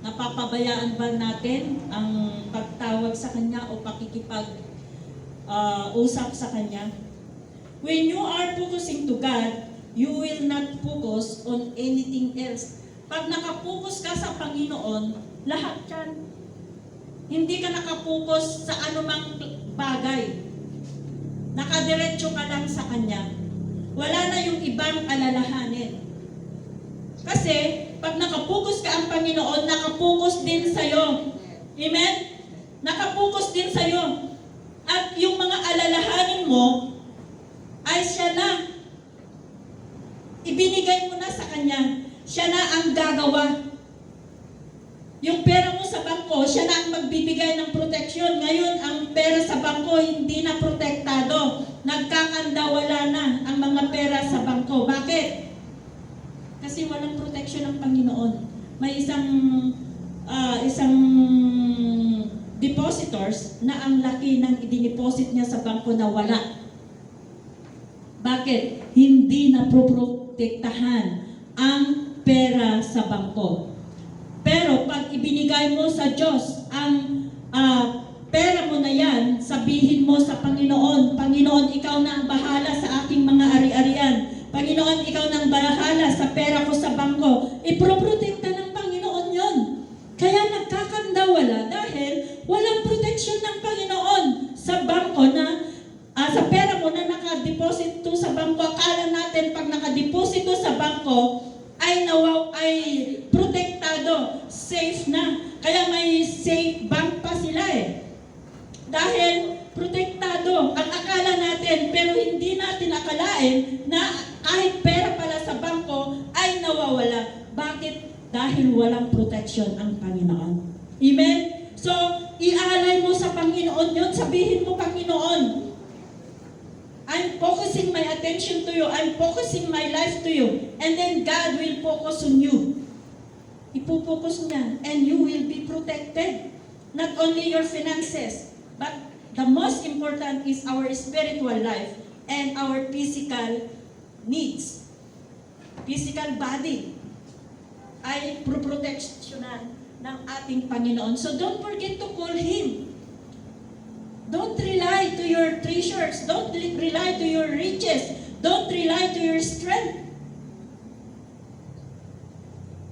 Speaker 2: Napapabayaan ba natin ang pagtawag sa Kanya o pakikipag-usap sa Kanya? When you are focusing to God, you will not focus on anything else. Pag nakapokus ka sa Panginoon, lahat yan. Hindi ka nakapokus sa anumang bagay. Nakadiretso ka lang sa Kanya. Wala na yung ibang alalahanin. Kasi, pag nakapokus ka ang Panginoon, nakapokus din sa'yo. Amen? Nakapokus din sa'yo. At yung mga alalahanin mo, ay siya na. Ibinigay mo na sa Kanya. Siya na ang gagawa. Yung pera mo sa bangko, siya na ang magbibigay ng proteksyon. Ngayon, ang pera sa bangko hindi na protektado. Nagkakanda, wala na ang mga pera sa bangko. Bakit? Kasi walang proteksyon ng Panginoon. May isang depositors na ang laki ng idiniposit niya sa bangko na wala. Bakit? Hindi na protektahan ang pera sa bangko. Pero pag ibinigay mo sa Diyos ang pera mo na yan, sabihin mo sa Panginoon, Panginoon, ikaw na ang bahala sa aking mga ari-arian. Panginoon, ikaw na ang bahala sa pera ko sa bangko. Iproprotekta ng Panginoon yon. Kaya nagkakandawala dahil walang proteksyon ng Panginoon sa bangko na sa pera mo na nakadeposito sa bangko. Akala natin pag nakadeposito sa bangko, ay protektado, safe na. Kaya may safe bank pa sila Dahil protektado ang akala natin, pero hindi natin akalain na kahit pera pala sa bangko ay nawawala. Bakit? Dahil walang protection ang Panginoon. Amen? So, ialay mo sa Panginoon yun. Sabihin mo, Panginoon, I'm focusing my attention to you. I'm focusing my life to you. And then God will focus on you. Ipupokus niya. And you will be protected. Not only your finances, but the most important is our spiritual life and our physical needs. Physical body ay proproteksyonan ng ating Panginoon. So don't forget to call Him. Don't rely to your treasures. Don't rely to your riches. Don't rely to your strength.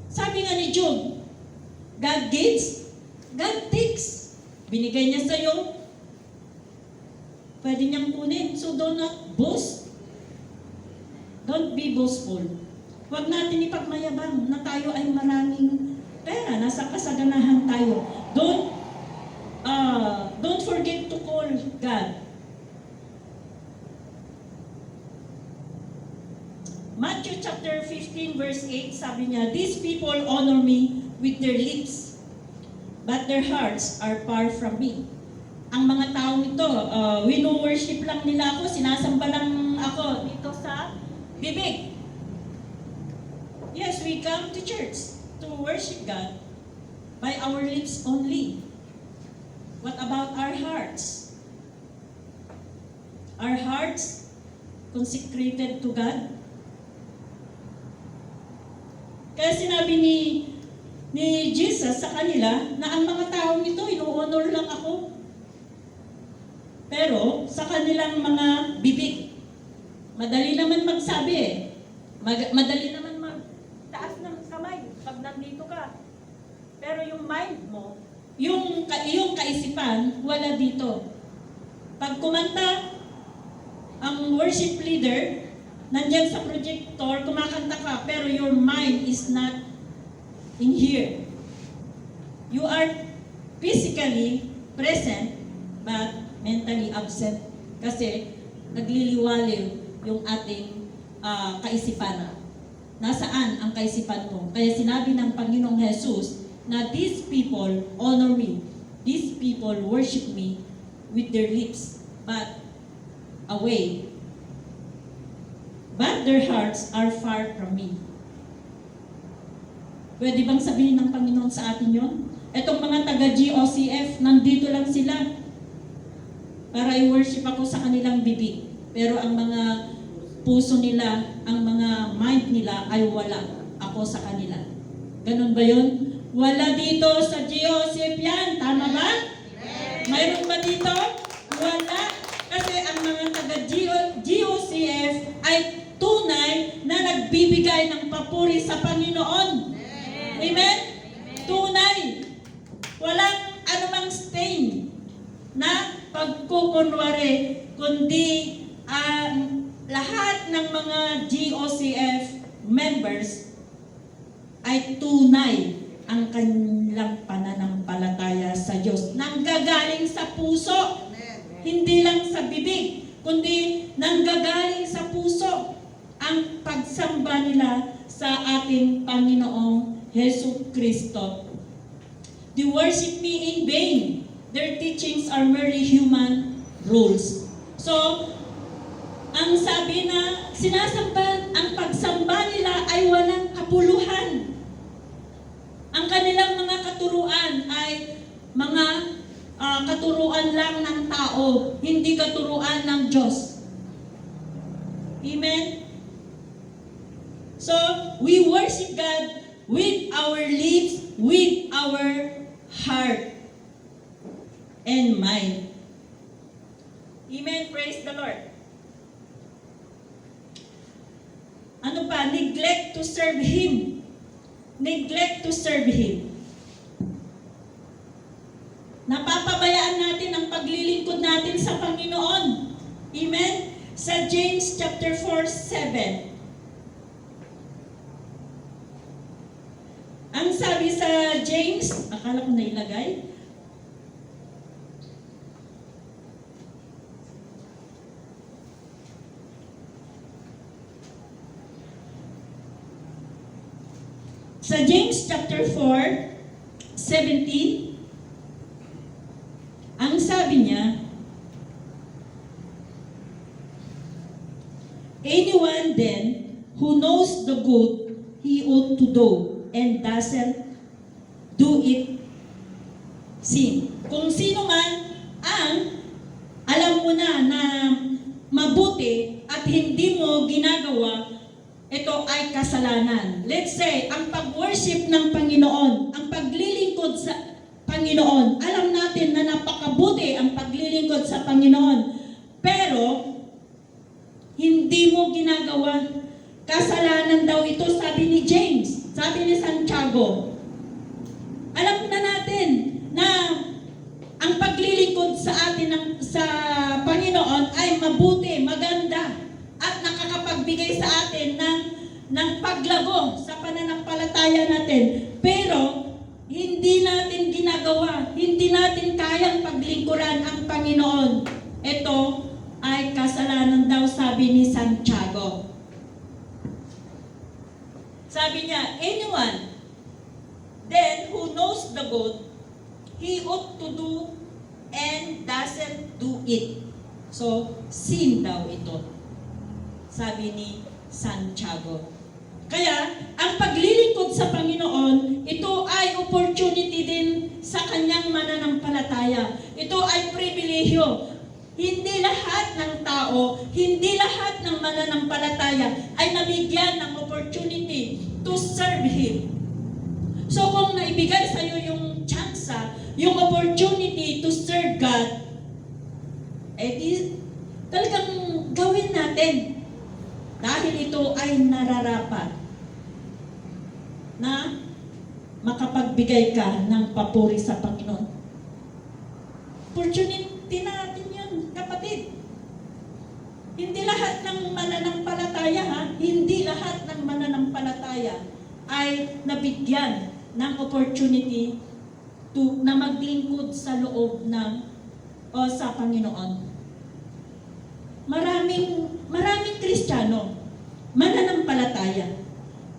Speaker 2: Sabi nga ni Job, God gives, God takes. Binigay niya sa iyo, pwede niyang kunin. So do not boast. Don't be boastful. Huwag natin ipagmayabang na tayo ay maraming pera, nasa kasaganahan tayo. Don't forget to call God. Matthew chapter 15 verse 8, sabi niya, these people honor me with their lips, but their hearts are far from me. Ang mga taong ito, wino-worship lang nila ako, sinasamba lang ako dito sa bibig. Yes, we come to church to worship God by our lips only. What about our hearts? Our hearts consecrated to God? Kaya sinabi ni Jesus sa kanila na ang mga taong ito, ino-honor lang ako. Pero sa kanilang mga bibig, madali naman magsabi eh. Madali naman magtaas ng kamay pag nandito ka. Pero yung mind mo, yung kaisipan, wala dito. Pag kumanta, ang worship leader, nandyan sa projector, kumakanta ka, pero your mind is not in here. You are physically present, but mentally absent. Kasi nagliliwaliw yung ating kaisipan. Nasaan ang kaisipan mo? Kaya sinabi ng Panginoong Jesus na these people honor me. These people worship me with their lips, but away. But their hearts are far from me. Pwede bang sabihin ng Panginoon sa atin yon? Etong mga taga-GOCF, nandito lang sila para i-worship ako sa kanilang bibig. Pero ang mga puso nila, ang mga mind nila ay wala ako sa kanila. Ganun ba yun? Wala dito sa GOCF yan. Tama ba? Mayroon ba dito? Wala. Kasi ang mga taga-GOCF ay tunay na nagbibigay ng papuri sa Panginoon. Amen? Tunay. Walang anumang stain na pagkukunwari, kundi lahat ng mga GOCF members ay tunay ang kanilang pananampalataya sa Diyos. Nanggagaling sa puso, hindi lang sa bibig, kundi nanggagaling sa puso ang pagsamba nila sa ating Panginoong Hesus Kristo. They worship me in vain. Their teachings are merely human rules. So, ang sabi na sinasamba, ang pagsamba nila ay walang kapuluhan. Ang kanilang mga katuruan ay mga katuruan lang ng tao, hindi katuruan ng Diyos. Amen? So, we worship God with our lips, with our heart and mind. Amen? Praise the Lord. Ano pa? Neglect to serve Him. Neglect to serve Him. Napapabayaan natin ang paglilingkod natin sa Panginoon. Amen? Sa James chapter 4:7. Ang sabi sa James, akala ko nailagay. Sa James chapter 4:17, ang sabi niya, anyone then who knows the good he ought to do and doesn't do it, sin. Kung sino man ang alam mo na mabuti at hindi mo ginagawa, ito ay kasalanan. Let's say, ang pag-worship ng Panginoon, ang paglilingkod sa Panginoon, alam natin na napakabuti ang paglilingkod sa Panginoon. Pero, hindi mo ginagawa. Kasalanan daw ito, sabi ni James, sabi ni Santiago. Alam na natin na ang paglilingkod sa atin sa Panginoon ay mabuti, maganda, at nakakapagbigay sa atin ng paglago sa pananampalataya natin. Pero, hindi natin ginagawa, hindi natin kayang paglingkuran ang Panginoon. Ito ay kasalanan daw, sabi ni Santiago. Sabi niya, anyone then who knows the good, he ought to do and doesn't do it. So, sin daw ito, sabi ni Santiago. Kaya, ang paglilingkod sa Panginoon, ito ay opportunity din sa kanyang mananampalataya. Ito ay pribilehyo. Hindi lahat ng tao, hindi lahat ng mananampalataya ay nabigyan ng opportunity to serve Him. So kung naibigay sa iyo yung chance, yung opportunity to serve God, talagang gawin natin. Dahil ito ay nararapat na makapagbigay ka ng papuri sa Panginoon. Opportunity natin yun, kapatid. Hindi lahat ng mananampalataya, hindi lahat ng mananampalataya ay nabigyan ng opportunity na maglingkod sa loob sa Panginoon. Maraming Kristiyano, mananampalataya.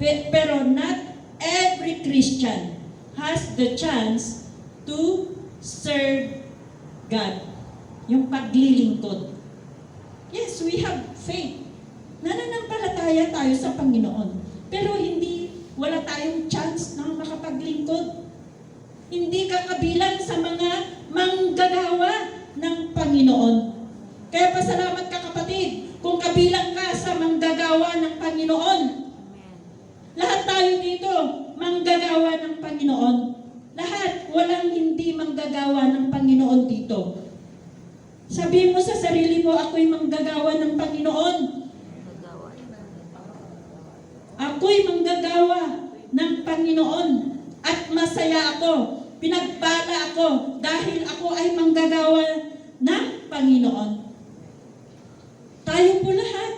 Speaker 2: Pero not every Christian has the chance to serve God. Yung paglilingkod. Yes, we have faith. Nananampalataya tayo sa Panginoon. Pero wala tayong chance na makapaglingkod. Hindi ka kabilang sa mga manggagawa ng Panginoon. Kaya pasalamat ka, kapatid, kung kabilang ka sa manggagawa ng Panginoon. Lahat tayo dito, manggagawa ng Panginoon. Lahat, walang hindi manggagawa ng Panginoon dito. Sabihin mo sa sarili mo, ako'y manggagawa ng Panginoon. Ako'y manggagawa ng Panginoon. At masaya ako, pinagpala ako, dahil ako ay manggagawa ng Panginoon. Tayo po lahat.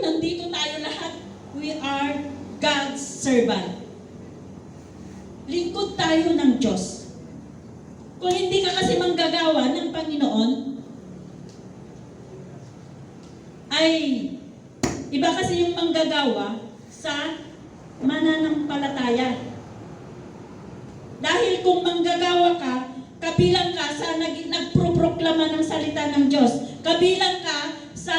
Speaker 2: Nandito tayo lahat. We are God's servant. Lingkod tayo ng Diyos. Kung hindi ka kasi manggagawa ng Panginoon, ay iba kasi yung manggagawa sa mananampalataya. Dahil kung manggagawa ka, kabilang ka sa nagproproklama ng salita ng Diyos. Kabilang ka sa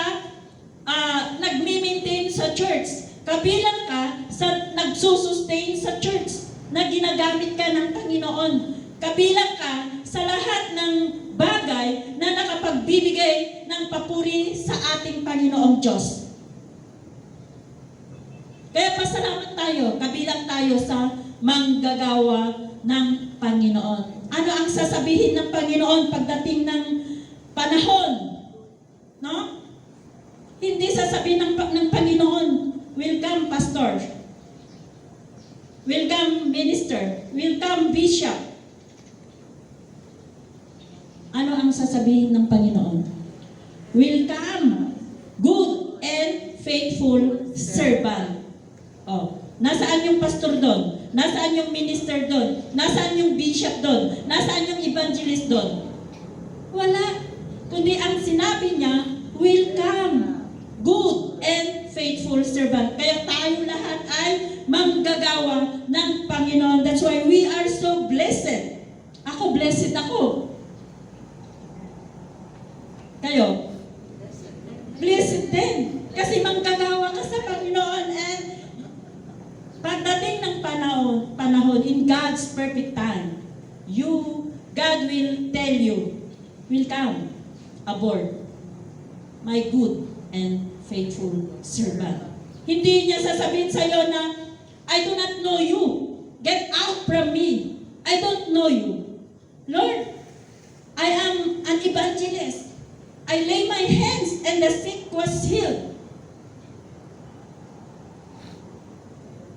Speaker 2: nagmi-maintain sa church. Kabilang ka sa nagsusustain sa church na ginagamit ka ng Panginoon. Kabilang ka sa lahat ng bagay na nakapagbibigay ng papuri sa ating Panginoong Diyos. Kaya pasalamat tayo, kabilang tayo sa manggagawa ng Panginoon. Ano ang sasabihin ng Panginoon pagdating ng panahon? No? Hindi sasabihin ng Panginoon, welcome pastor, welcome minister, welcome bishop. Ano ang sasabihin ng Panginoon? Welcome, good and faithful servant. Nasaan yung pastor doon? Nasaan yung minister doon? Nasaan yung bishop doon? Nasaan yung evangelist doon? Wala. Kundi ang sinabi niya, welcome, good and faithful servant. Kaya tayo lahat ay manggagawa ng Panginoon. That's why we are so blessed. Ako, blessed ako. Kayo? Blessed din. Kasi manggagawa ka sa Panginoon, and pagdating ng panahon, in God's perfect time, God will tell you, welcome aboard, my good and faithful servant. Hindi niya sasabihin sa iyo na, I do not know you. Get out from me. I don't know you. Lord, I am an evangelist. I lay my hands and the sick was healed.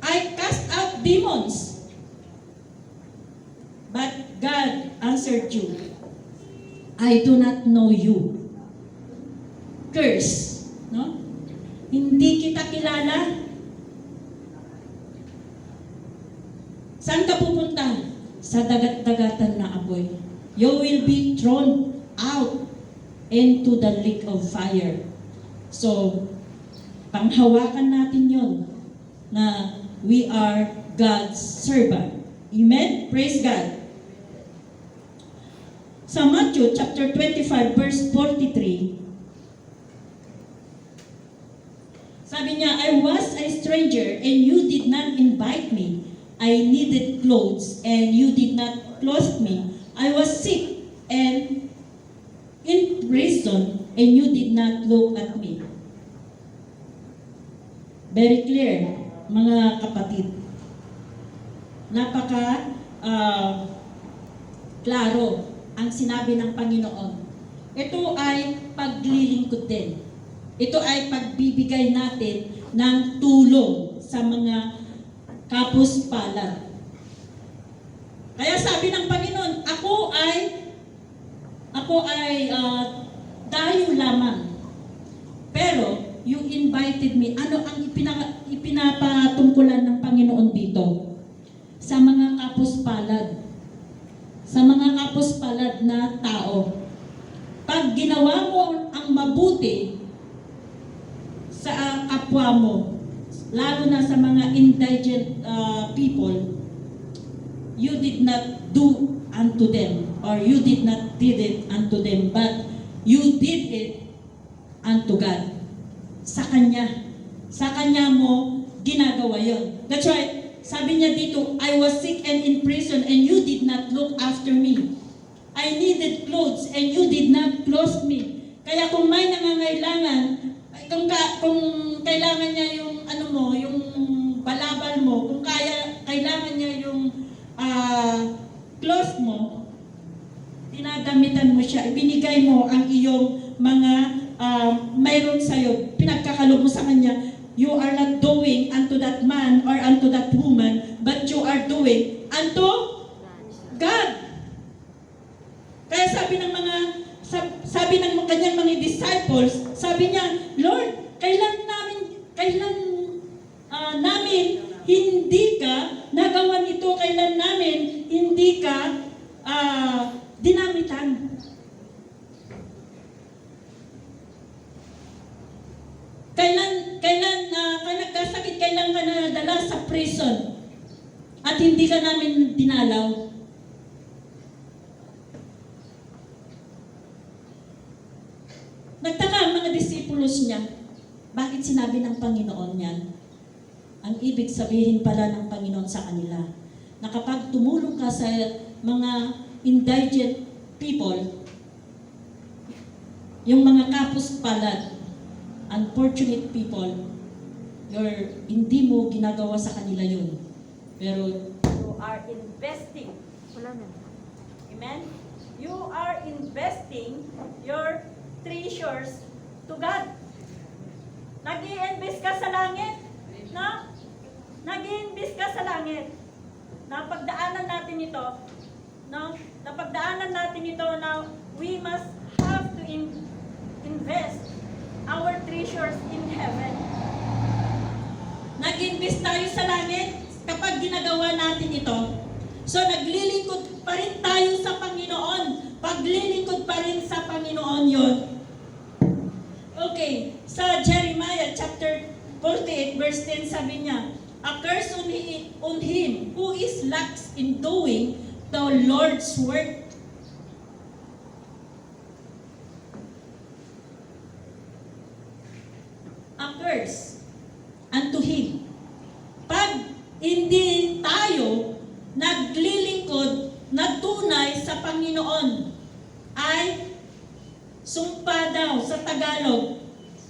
Speaker 2: I cast out demons. But God answered you, I do not know you. Curse. No? Hindi kita kilala. Saan ka pupunta? Sa dagat-dagatan na apoy. You will be thrown out into the lake of fire. So, panghawakan natin yon na we are God's servant. Amen? Praise God. Sa Matthew chapter 25 verse 43, sabi niya, I was a stranger and you did not invite me. I needed clothes and you did not clothe me. I was sick and in prison and you did not look at me. Very clear, mga kapatid. Napaka klaro ang sinabi ng Panginoon. Ito ay paglilingkod din. Ito ay pagbibigay natin ng tulong sa mga kapus-palad. Kaya sabi ng Panginoon, ako ay dayo lamang. Pero you invited me. Ano ang ipinapatungkulan ng Panginoon dito? Sa mga kapus-palad. Sa mga kapus-palad na tao. Pag ginawa mo ang mabuti sa kapwa mo, lalo na sa mga indigent people, you did not do unto them, or you did not did it unto them, but you did it unto God. Sa Kanya mo ginagawa yon. That's right. Sabi niya dito, I was sick and in prison and you did not look after me. I needed clothes and you did not clothe me. Kaya kung may nangangailangan, kung kailangan niya yung yung balabal mo, kung kailangan niya yung clothes mo, dinadamitan mo siya, ibinigay mo ang iyong mga mayroon sa'yo, pinagkakalob mo sa kanya. You are not doing unto that man or unto that woman, but you are doing unto God. Kaya sabi ng kanyang mga disciples, sabi niya, Lord, kailan namin hindi ka nagawan ito, kailan namin hindi ka dinamitan. Kailan ka nagkasakit, kailan ka nadala sa prison at hindi ka namin dinalaw. Nagtaka ang mga disipulos niya, bakit sinabi ng Panginoon yan? Ang ibig sabihin pala ng Panginoon sa kanila, na kapag tumulong ka sa mga indigent people, yung mga kapus-palad, unfortunate people, hindi mo ginagawa sa kanila yun. Pero you are investing. Amen? You are investing your treasures to God. Nag-i-invest ka sa langit. No? Nag-i-invest ka sa langit. Napagdaanan natin ito. No? Napagdaanan natin ito na we must have to invest our treasures in heaven. Nag-invest tayo sa langit kapag ginagawa natin ito. So naglilingkod pa rin tayo sa Panginoon. Paglilingkod pa rin sa Panginoon yon. Okay, sa Jeremiah chapter 48 verse 10 sabi niya, a curse on him who is lax in doing the Lord's work. A curse unto him. Pag hindi tayo naglilingkod na tunay sa Panginoon, ay sumpa daw sa Tagalog,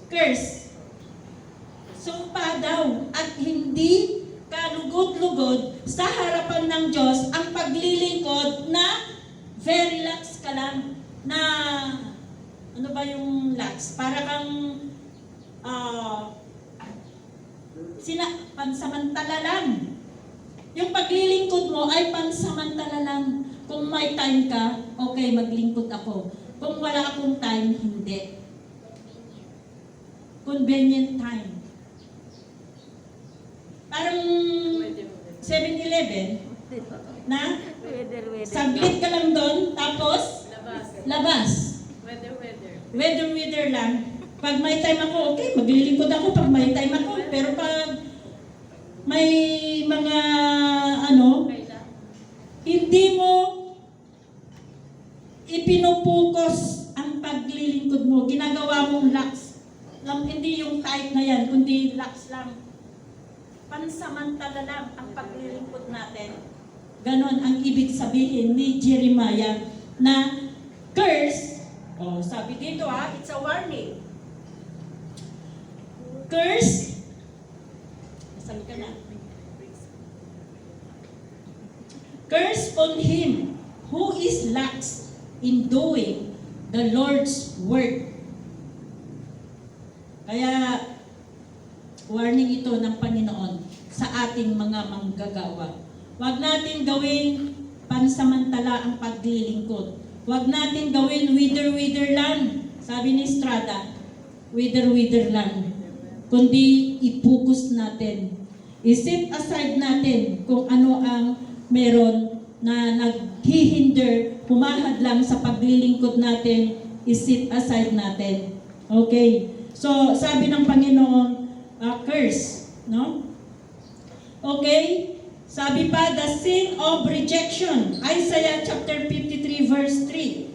Speaker 2: curse. sumpa daw at hindi kalugod-lugod sa harapan ng Diyos ang paglilingkod na very lax ka lang. Na, ano ba yung lax? Para kang pansamantala lang. Yung paglilingkod mo ay pansamantala lang. Kung may time ka, okay, maglingkod ako. Kung wala akong time, hindi. Convenient time. Parang 7-Eleven na saglit ka lang doon, tapos labas. Weather lang. Pag may time ako, okay, maglilingkod ako pag may time ako. Pero pag may mga hindi mo ipinupukos ang paglilingkod mo, ginagawa mong lax. Hindi yung type na yan, kundi lax lang. Pansamantala lang ang paglilingkod natin. Ganon ang ibig sabihin ni Jeremiah na curse. Sabi dito it's a warning. Curse. Nasaan ka na? Curse on him who is lax in doing the Lord's work. Kaya, warning ito ng Panginoon sa ating mga manggagawa. Huwag natin gawing pansamantala ang paglilingkod. Huwag natin gawin wither lang. Sabi ni Estrada, wither lang. Kundi ipukus natin. I-set aside natin kung ano ang meron na naghihinder, humahad lang sa paglilingkod natin, i-set aside natin. Okay. So, sabi ng Panginoon, curse, no? Okay? Sabi pa, the sin of rejection. Isaiah chapter 53 verse 3.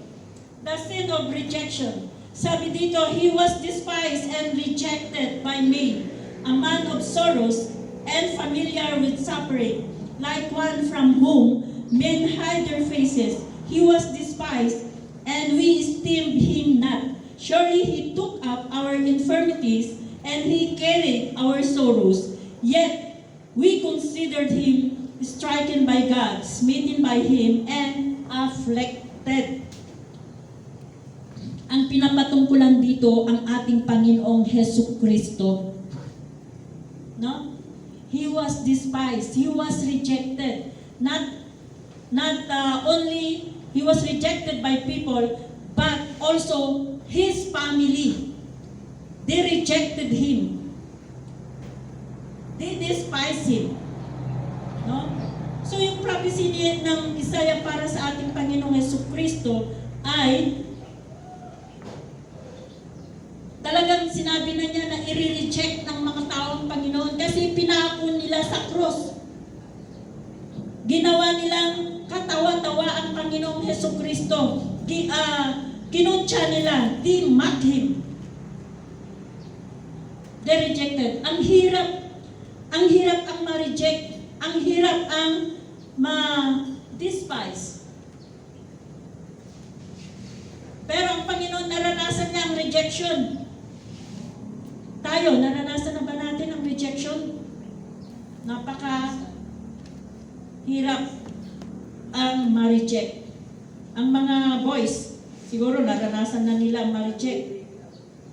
Speaker 2: The sin of rejection. Sabi dito, he was despised and rejected by me, a man of sorrows and familiar with suffering, like one from whom men hide their faces. He was despised, and we esteemed him not. Surely he took up our infirmities, and he carried our sorrows. Yet we considered him stricken by God, smitten by him, and afflicted. Ang pinapatungkulan dito ang ating Panginoong Hesus Kristo. No? He was despised. He was rejected. Not only he was rejected by people, but also his family. They rejected him. They despised him. No? So yung prophecy ng Isaiah para sa ating Panginoong Hesus Kristo ay talagang sinabi na niya na i-reject ng mga taong Panginoon kasi pinako nila sa cross. Ginawa nilang katawa-tawa ang Panginoong Hesus Kristo. Kinuntya nila, they mock him. They rejected. Ang hirap ang ma-reject. Ang hirap ang ma-despise. Pero ang Panginoon naranasan niya ang rejection. Tayo, naranasan na ba natin ang rejection? Hirap ang ma-reject. Ang mga boys, siguro naranasan na nila ma-reject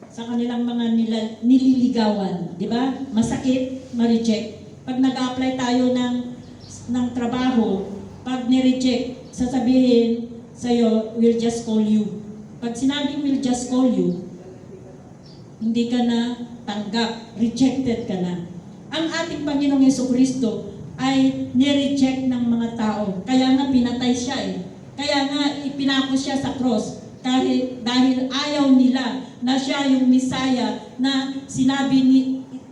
Speaker 2: sa kanilang mga nililigawan. Di ba? Masakit, ma-reject. Pag nag-apply tayo ng trabaho, pag ni-reject, sasabihin sa'yo, we'll just call you. Pag sinabing we'll just call you, hindi ka na tanggap, rejected ka na. Ang ating Panginoong Jesucristo ay nireject ng mga tao. Kaya nga pinatay siya Kaya nga ipinako siya sa cross. Dahil ayaw nila na siya yung Misaya na sinabi ni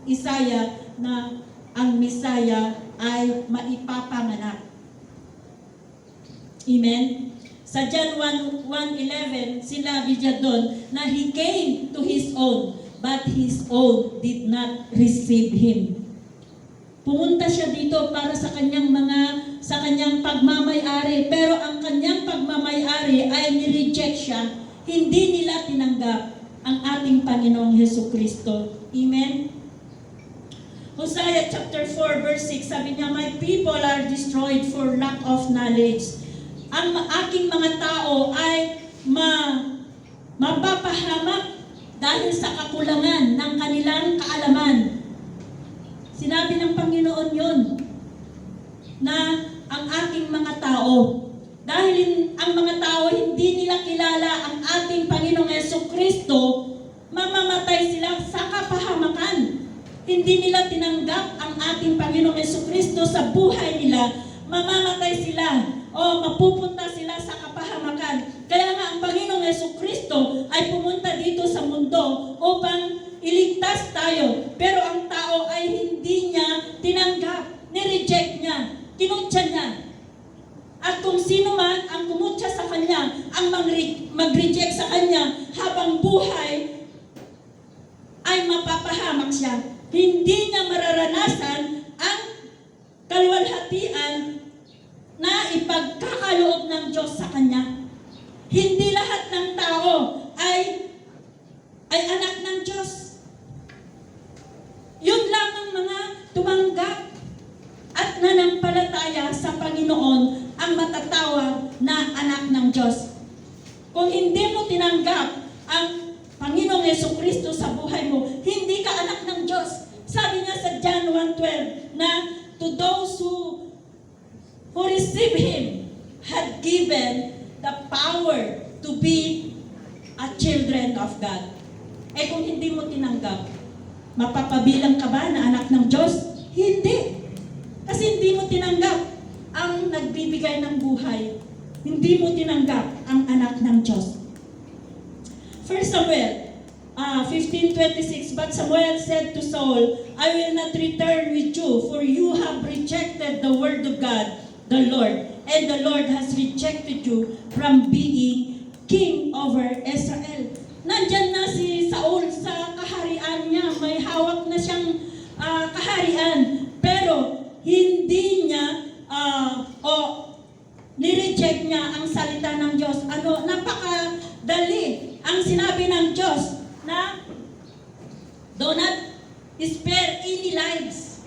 Speaker 2: Isaiah na ang Misaya ay maipapanganak. Amen? Sa John 1:11, sinabi niya doon na He came to His own, but His own did not receive Him. Pumunta siya dito para sa kanyang pagmamay-ari, pero ang kanyang pagmamay-ari ay ni-reject siya. Hindi nila tinanggap ang ating Panginoong Jesucristo. Amen? Hosea chapter 4 verse 6, sabi niya, "My people are destroyed for lack of knowledge." Ang aking mga tao ay mapapahamak dahil sa kakulangan ng kanilang kaalaman. Sinabi ng Panginoon yun, na ang aking mga tao, dahil ang mga tao hindi nila kilala ang ating Panginoong Jesucristo, mamamatay sila sa kapahamakan. Hindi nila tinanggap ang ating Panginoong Jesucristo sa buhay nila, mamamatay sila o mapupunta sila sa kapahamakan. Kaya nga ang Panginoong Jesucristo ay pumunta dito sa mundo upang iligtas tayo. Pero ang tao ay hindi niya tinanggap, nireject niya, kinutya niya. At kung sino man ang kumutya sa kanya, ang mag-reject sa kanya habang buhay, ay mapapahamak siya. Hindi niya mararanasan ang kaluwalhatian na ipagkakaloob ng Diyos sa kanya. Hindi lahat ng tao ay anak ng Diyos. Yun lang ang mga tumanggap at nanampalataya sa Panginoon ang matatawag na anak ng Diyos. Kung hindi mo tinanggap ang Panginoong Jesucristo sa buhay mo, hindi ka anak ng Diyos. Sabi niya sa John 1:12 na to those who receive Him had given the power to be a children of God. Eh kung hindi mo tinanggap, mapapabilang ka ba na anak ng Diyos? Hindi. Kasi hindi mo tinanggap ang nagbibigay ng buhay. Hindi mo tinanggap ang anak ng Diyos. 1 Samuel 15:26, "But Samuel said to Saul, I will not return with you, for you have rejected the word of God, the Lord, and the Lord has rejected you from being king over Israel." Nandyan na si Saul sa kaharian niya. May hawak na siyang kaharian. Pero hindi niya nireject niya ang salita ng Diyos. Napakadali ang sinabi ng Diyos na do not spare any lives.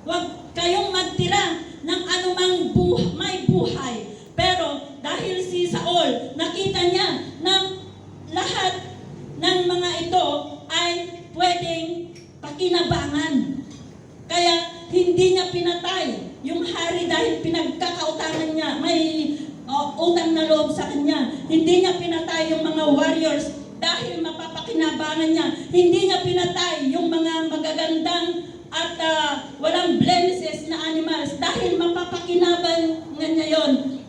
Speaker 2: Huwag kayong magtira ng anumang may buhay. Pero dahil si Saul, nakita niya ng lahat ng mga ito ay pwedeng pakinabangan. Kaya hindi niya pinatay yung hari dahil pinagkakautangan niya. May utang na loob sa kanya. Hindi niya pinatay yung mga warriors dahil mapapakinabangan niya. Hindi niya pinatay yung mga magagandang at walang blemishes na animals dahil mapapakinabangan niya yon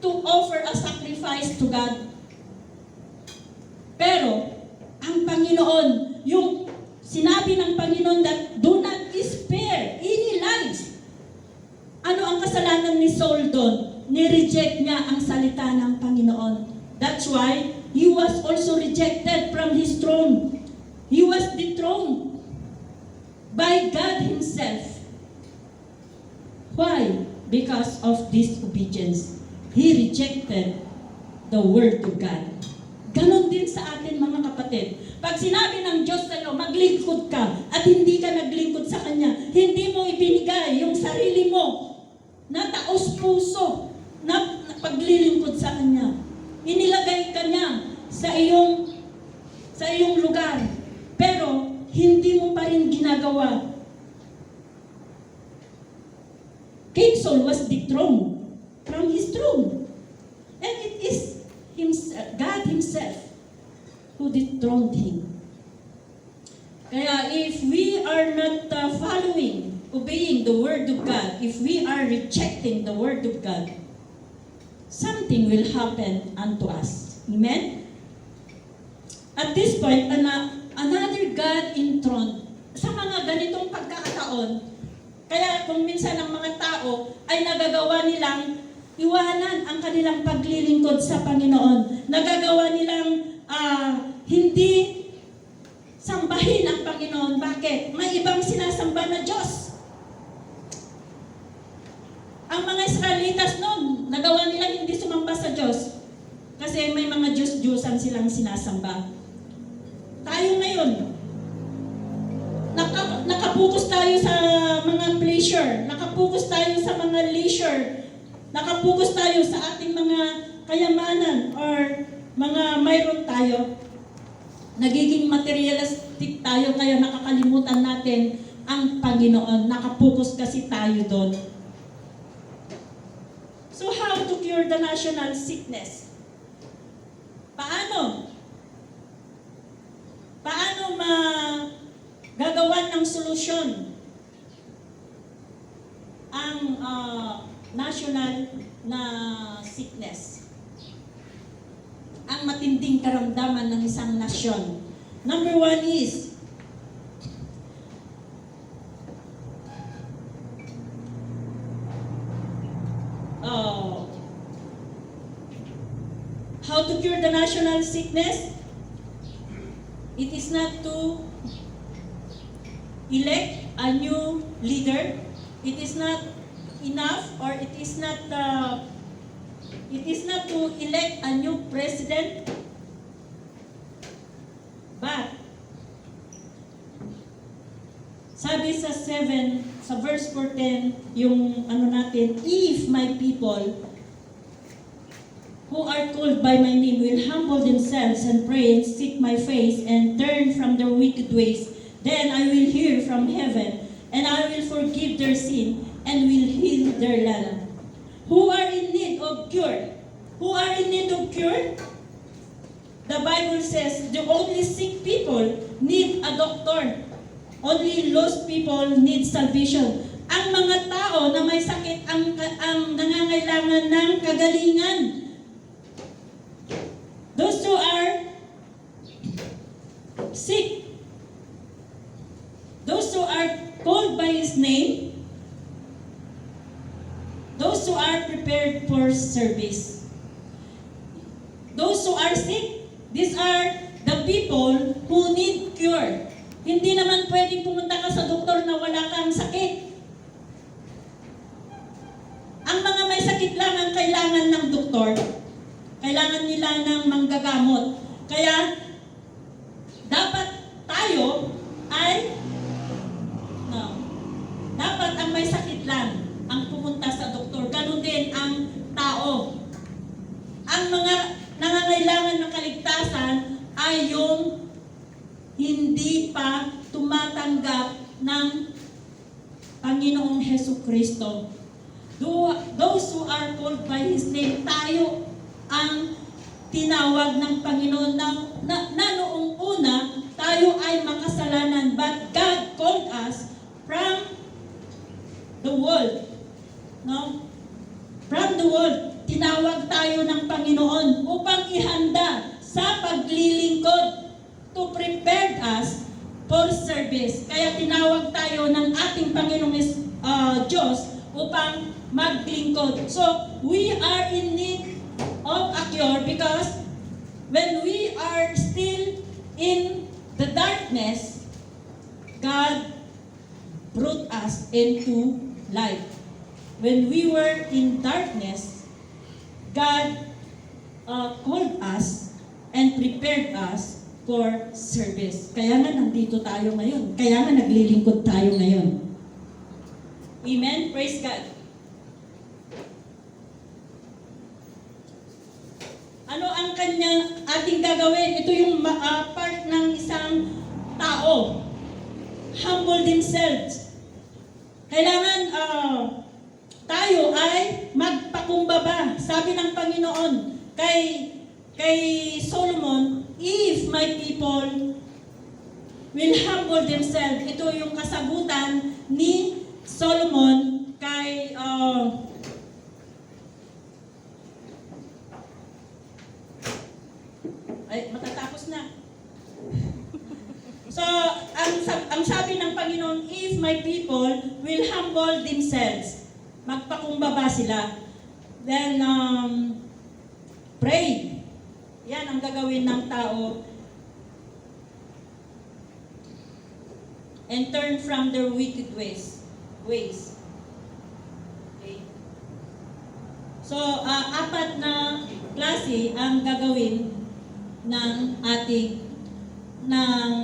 Speaker 2: to offer a sacrifice to God. Pero ang Panginoon, yung sinabi ng Panginoon that do not spare any lives. Ano ang kasalanan ni Saul doon? Ni-reject niya ang salita ng Panginoon. That's why he was also rejected from his throne. He was dethroned by God Himself. Why? Because of disobedience. He rejected the Word of God. Ganon din sa atin mga kapatid. Pag sinabi ng Diyos sa iyo, maglingkod ka at hindi ka naglingkod sa Kanya, hindi mo ibinigay yung sarili mo na taos puso na paglilingkod sa Kanya. Inilagay ka niya sa iyong lugar. Pero hindi mo pa rin ginagawa. King Saul was dethroned from his throne. And it is God Himself who dethroned him. Kaya if we are not obeying the Word of God, if we are rejecting the Word of God, something will happen unto us. Amen? At this point, another God enthroned. Sa mga ganitong pagkakataon, kaya kung minsan ang mga tao ay nagagawa nilang iwanan ang kanilang paglilingkod sa Panginoon. Nagagawa nilang hindi sambahin ang Panginoon. Bakit? May ibang sinasamba na Diyos. Ang mga Israelitas noon, nagawa nilang hindi sumamba sa Diyos. Kasi may mga Diyos-Diyosan silang sinasamba. Tayo ngayon, Nakapokus tayo sa mga pleasure, nakapokus tayo sa mga leisure, nakapokus tayo sa ating mga kayamanan or mga mayroon tayo. Nagiging materialistic tayo kaya nakakalimutan natin ang Panginoon. Nakapokus kasi tayo doon. So how to cure the national sickness? Paano? Paano magagawan ng solusyon ang national na sickness? Ang matinding karamdaman ng isang nasyon. Number 1 is how to cure the national sickness? It is not to elect a new leader. It is not enough, or it is not to elect a new president. But sabi sa verse 4:10, yung ano natin, if my people who are called by my name will humble themselves and pray and seek my face and turn from their wicked ways, then I will hear from heaven and I will forgive their sin and will heal their land. Who are in need of cure? Who are in need of cure? The Bible says the only sick people need a doctor. Only lost people need salvation. Ang mga tao na may sakit ang nangangailangan ng kagalingan. Those who are sick, those who are called by His name, those who are prepared for service. Those who are sick, these are the people who need cure. Hindi naman pwedeng pumunta ka sa doktor na wala kang sakit. Ang mga may sakit lang ang kailangan ng doktor. Kailangan nila ng manggagamot. Kaya, dapat tayo ay, dapat ang may sakit lang ang pumunta sa doktor. Ganun din ang tao. Ang mga nangangailangan ng kaligtasan ay yung hindi pa tumatanggap ng Panginoong Hesukristo. Those who are called by His name, tayo ang tinawag ng Panginoon na noong una, tayo ay makasalanan. But God called us from the world. No? From the world, tinawag tayo ng Panginoon upang ihanda sa paglilingkod, to prepare us for service. Kaya tinawag tayo ng ating Panginoong Diyos upang maglingkod. So, we are in need of a cure because when we are still in the darkness, God brought us into light. When we were in darkness, God called us and prepared us for service. Kaya nga nandito tayo ngayon. Kaya nga naglilingkod tayo ngayon. Amen? Praise God. Ano ang ating gagawin? Ito yung part ng isang tao. Humble themselves. Kailangan tayo ay magpakumbaba. Sabi ng Panginoon kay Solomon, if my people will humble themselves. Ito yung kasagutan ni Solomon kay matatapos na. So, ang sabi ng Panginoon, if my people will humble themselves, magpakumbaba sila, then pray. Yan ang gagawin ng tao. And turn from their wicked ways. Okay. So, apat na klase ang gagawin ng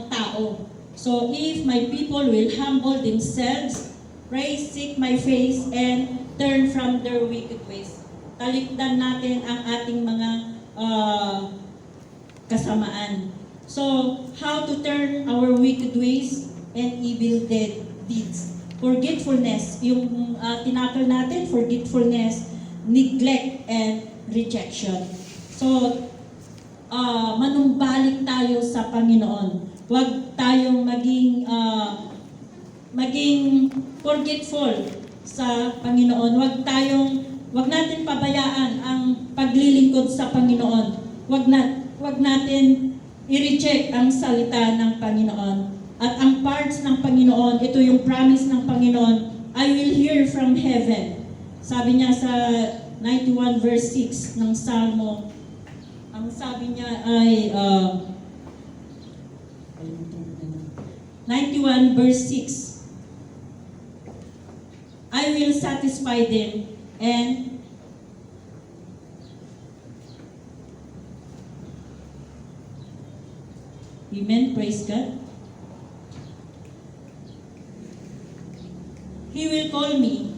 Speaker 2: tao. So if my people will humble themselves, pray, seek my face, and turn from their wicked ways. Talikdan natin ang ating mga kasamaan. So, how to turn our wicked ways and evil deeds. Forgetfulness, yung tinakal natin, forgetfulness, neglect, and rejection. So, manumbalik tayo sa Panginoon. Huwag tayong maging forgetful sa Panginoon. Huwag natin pabayaan ang paglilingkod sa Panginoon. Huwag natin i-reject ang salita ng Panginoon. At ang parts ng Panginoon, ito yung promise ng Panginoon, I will hear from heaven. Sabi niya sa 91 verse 6 ng Salmo, ang sabi niya ay 91 verse 6, I will satisfy them and Amen, praise God. He will call me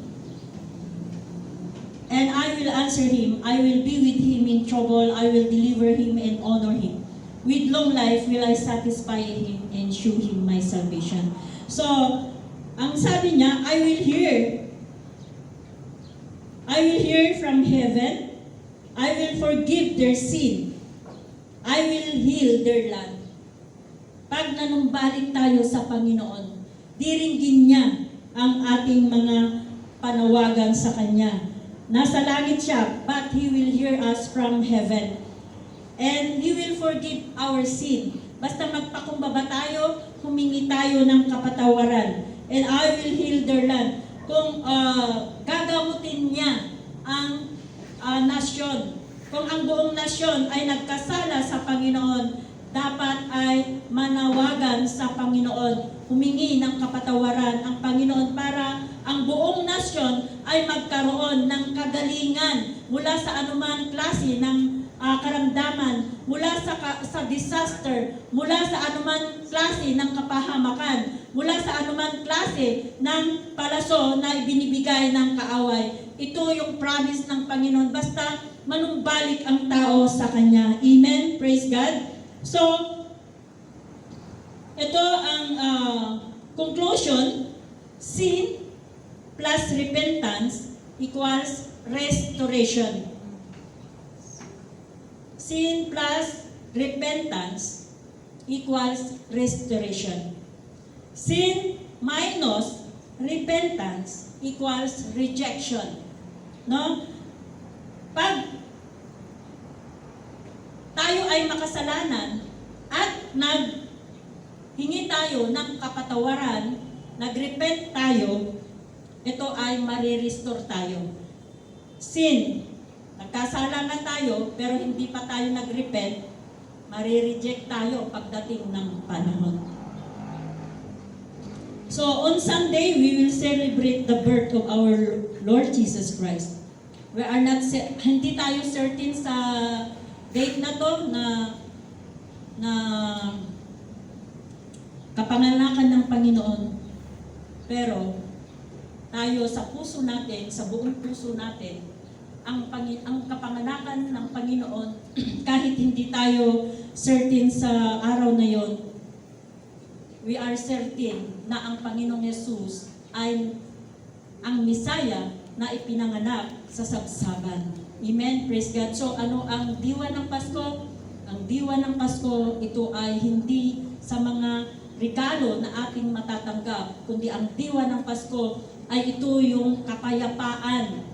Speaker 2: and I will answer him. I will be with him in trouble. I will deliver him and honor him. With long life will I satisfy him and show him my salvation. So, ang sabi niya, I will hear. I will hear from heaven. I will forgive their sin. I will heal their land. Pag nanumbalik tayo sa Panginoon, diringgin niya ang ating mga panawagan sa Kanya. Nasa langit siya, but He will hear us from heaven. And He will forgive our sin. Basta magpakumbaba tayo, humingi tayo ng kapatawaran. And I will heal their land. Kung gagamutin niya ang nasyon, kung ang buong nasyon ay nagkasala sa Panginoon, dapat ay manawagan sa Panginoon, humingi ng kapatawaran ang Panginoon para ang buong nasyon ay magkaroon ng kagalingan mula sa anumang klase ng karamdaman, mula sa disaster, mula sa anumang klase ng kapahamakan, mula sa anumang klase ng palaso na ibinibigay ng kaaway. Ito yung promise ng Panginoon, basta manumbalik ang tao sa Kanya. Amen? Praise God. So, ito ang conclusion, sin plus repentance equals restoration. Sin plus repentance equals restoration. Sin minus repentance equals rejection. No? Pag tayo ay makasalanan at naghingi tayo ng kapatawaran, nagrepent tayo, ito ay marirestore tayo. Sin, nagkasala na tayo pero hindi pa tayo nagrepent, marireject tayo pagdating ng panahon. So on Sunday, we will celebrate the birth of our Lord Jesus Christ. We are not, hindi tayo certain sa date na to na kapanganakan ng Panginoon. Pero tayo sa puso natin, sa buong puso natin, ang kapanganakan ng Panginoon, kahit hindi tayo certain sa araw na yon, we are certain na ang Panginoong Yesus ay ang Misaya na ipinanganak sa sabsaban. Amen? Praise God. So ano ang diwa ng Pasko? Ang diwa ng Pasko, ito ay hindi sa mga regalo na ating matatanggap, kundi ang diwa ng Pasko ay ito yung kapayapaan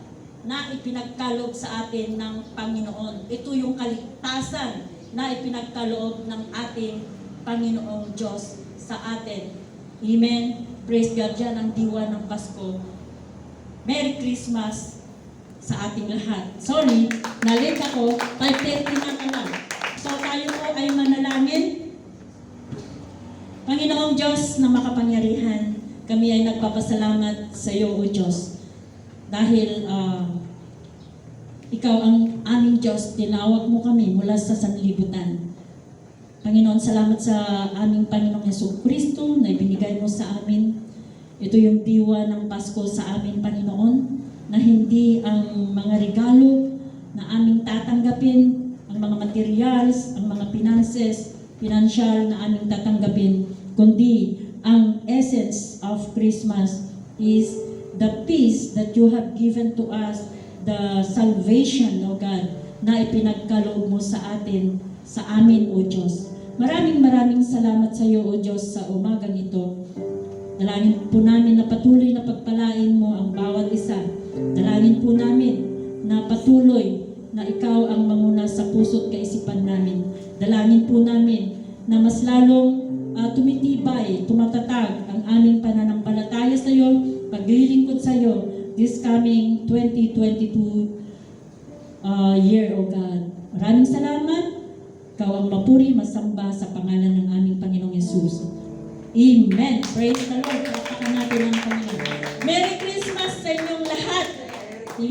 Speaker 2: na ipinagkaloob sa atin ng Panginoon. Ito yung kaligtasan na ipinagkaloob ng ating Panginoong Diyos sa atin. Amen? Praise God. Yan ang diwa ng Pasko. Merry Christmas sa ating lahat. Sorry, na-late ako, 5:30 na lang. So tayo po ay manalangin. Panginoong Diyos na makapangyarihan, kami ay nagpapasalamat sa iyo, O Diyos. Dahil Ikaw ang aming Diyos, tinawag mo kami mula sa sanlibutan.
Speaker 1: Panginoon, salamat sa aming Panginoong Hesus Kristo na ibinigay mo sa amin. Ito yung diwa ng Pasko sa amin, Panginoon, na hindi ang mga regalo na aming tatanggapin, ang mga materials, ang mga financial na aming tatanggapin, kundi ang essence of Christmas is the peace that you have given to us, the salvation, O God, na ipinagkaloob mo sa atin, sa amin, O Diyos. Maraming salamat sa iyo, O Diyos, sa umagang ito. Dalangin po namin na patuloy na pagpalain mo ang bawat isa. Dalangin po namin na patuloy na ikaw ang manguna sa puso't kaisipan namin. Dalangin po namin na mas lalong tumitibay, tumatatag ang aming pananampalataya sa iyo, paglilingkod sa iyo this coming 2022 year, O God. Maraming salamat. Ikaw ang mapuri, masamba sa pangalan ng aming Panginoong Yesus. Amen. Praise the Lord. Palakpakan natin ang Panginoon. Merry Christmas sa inyong lahat.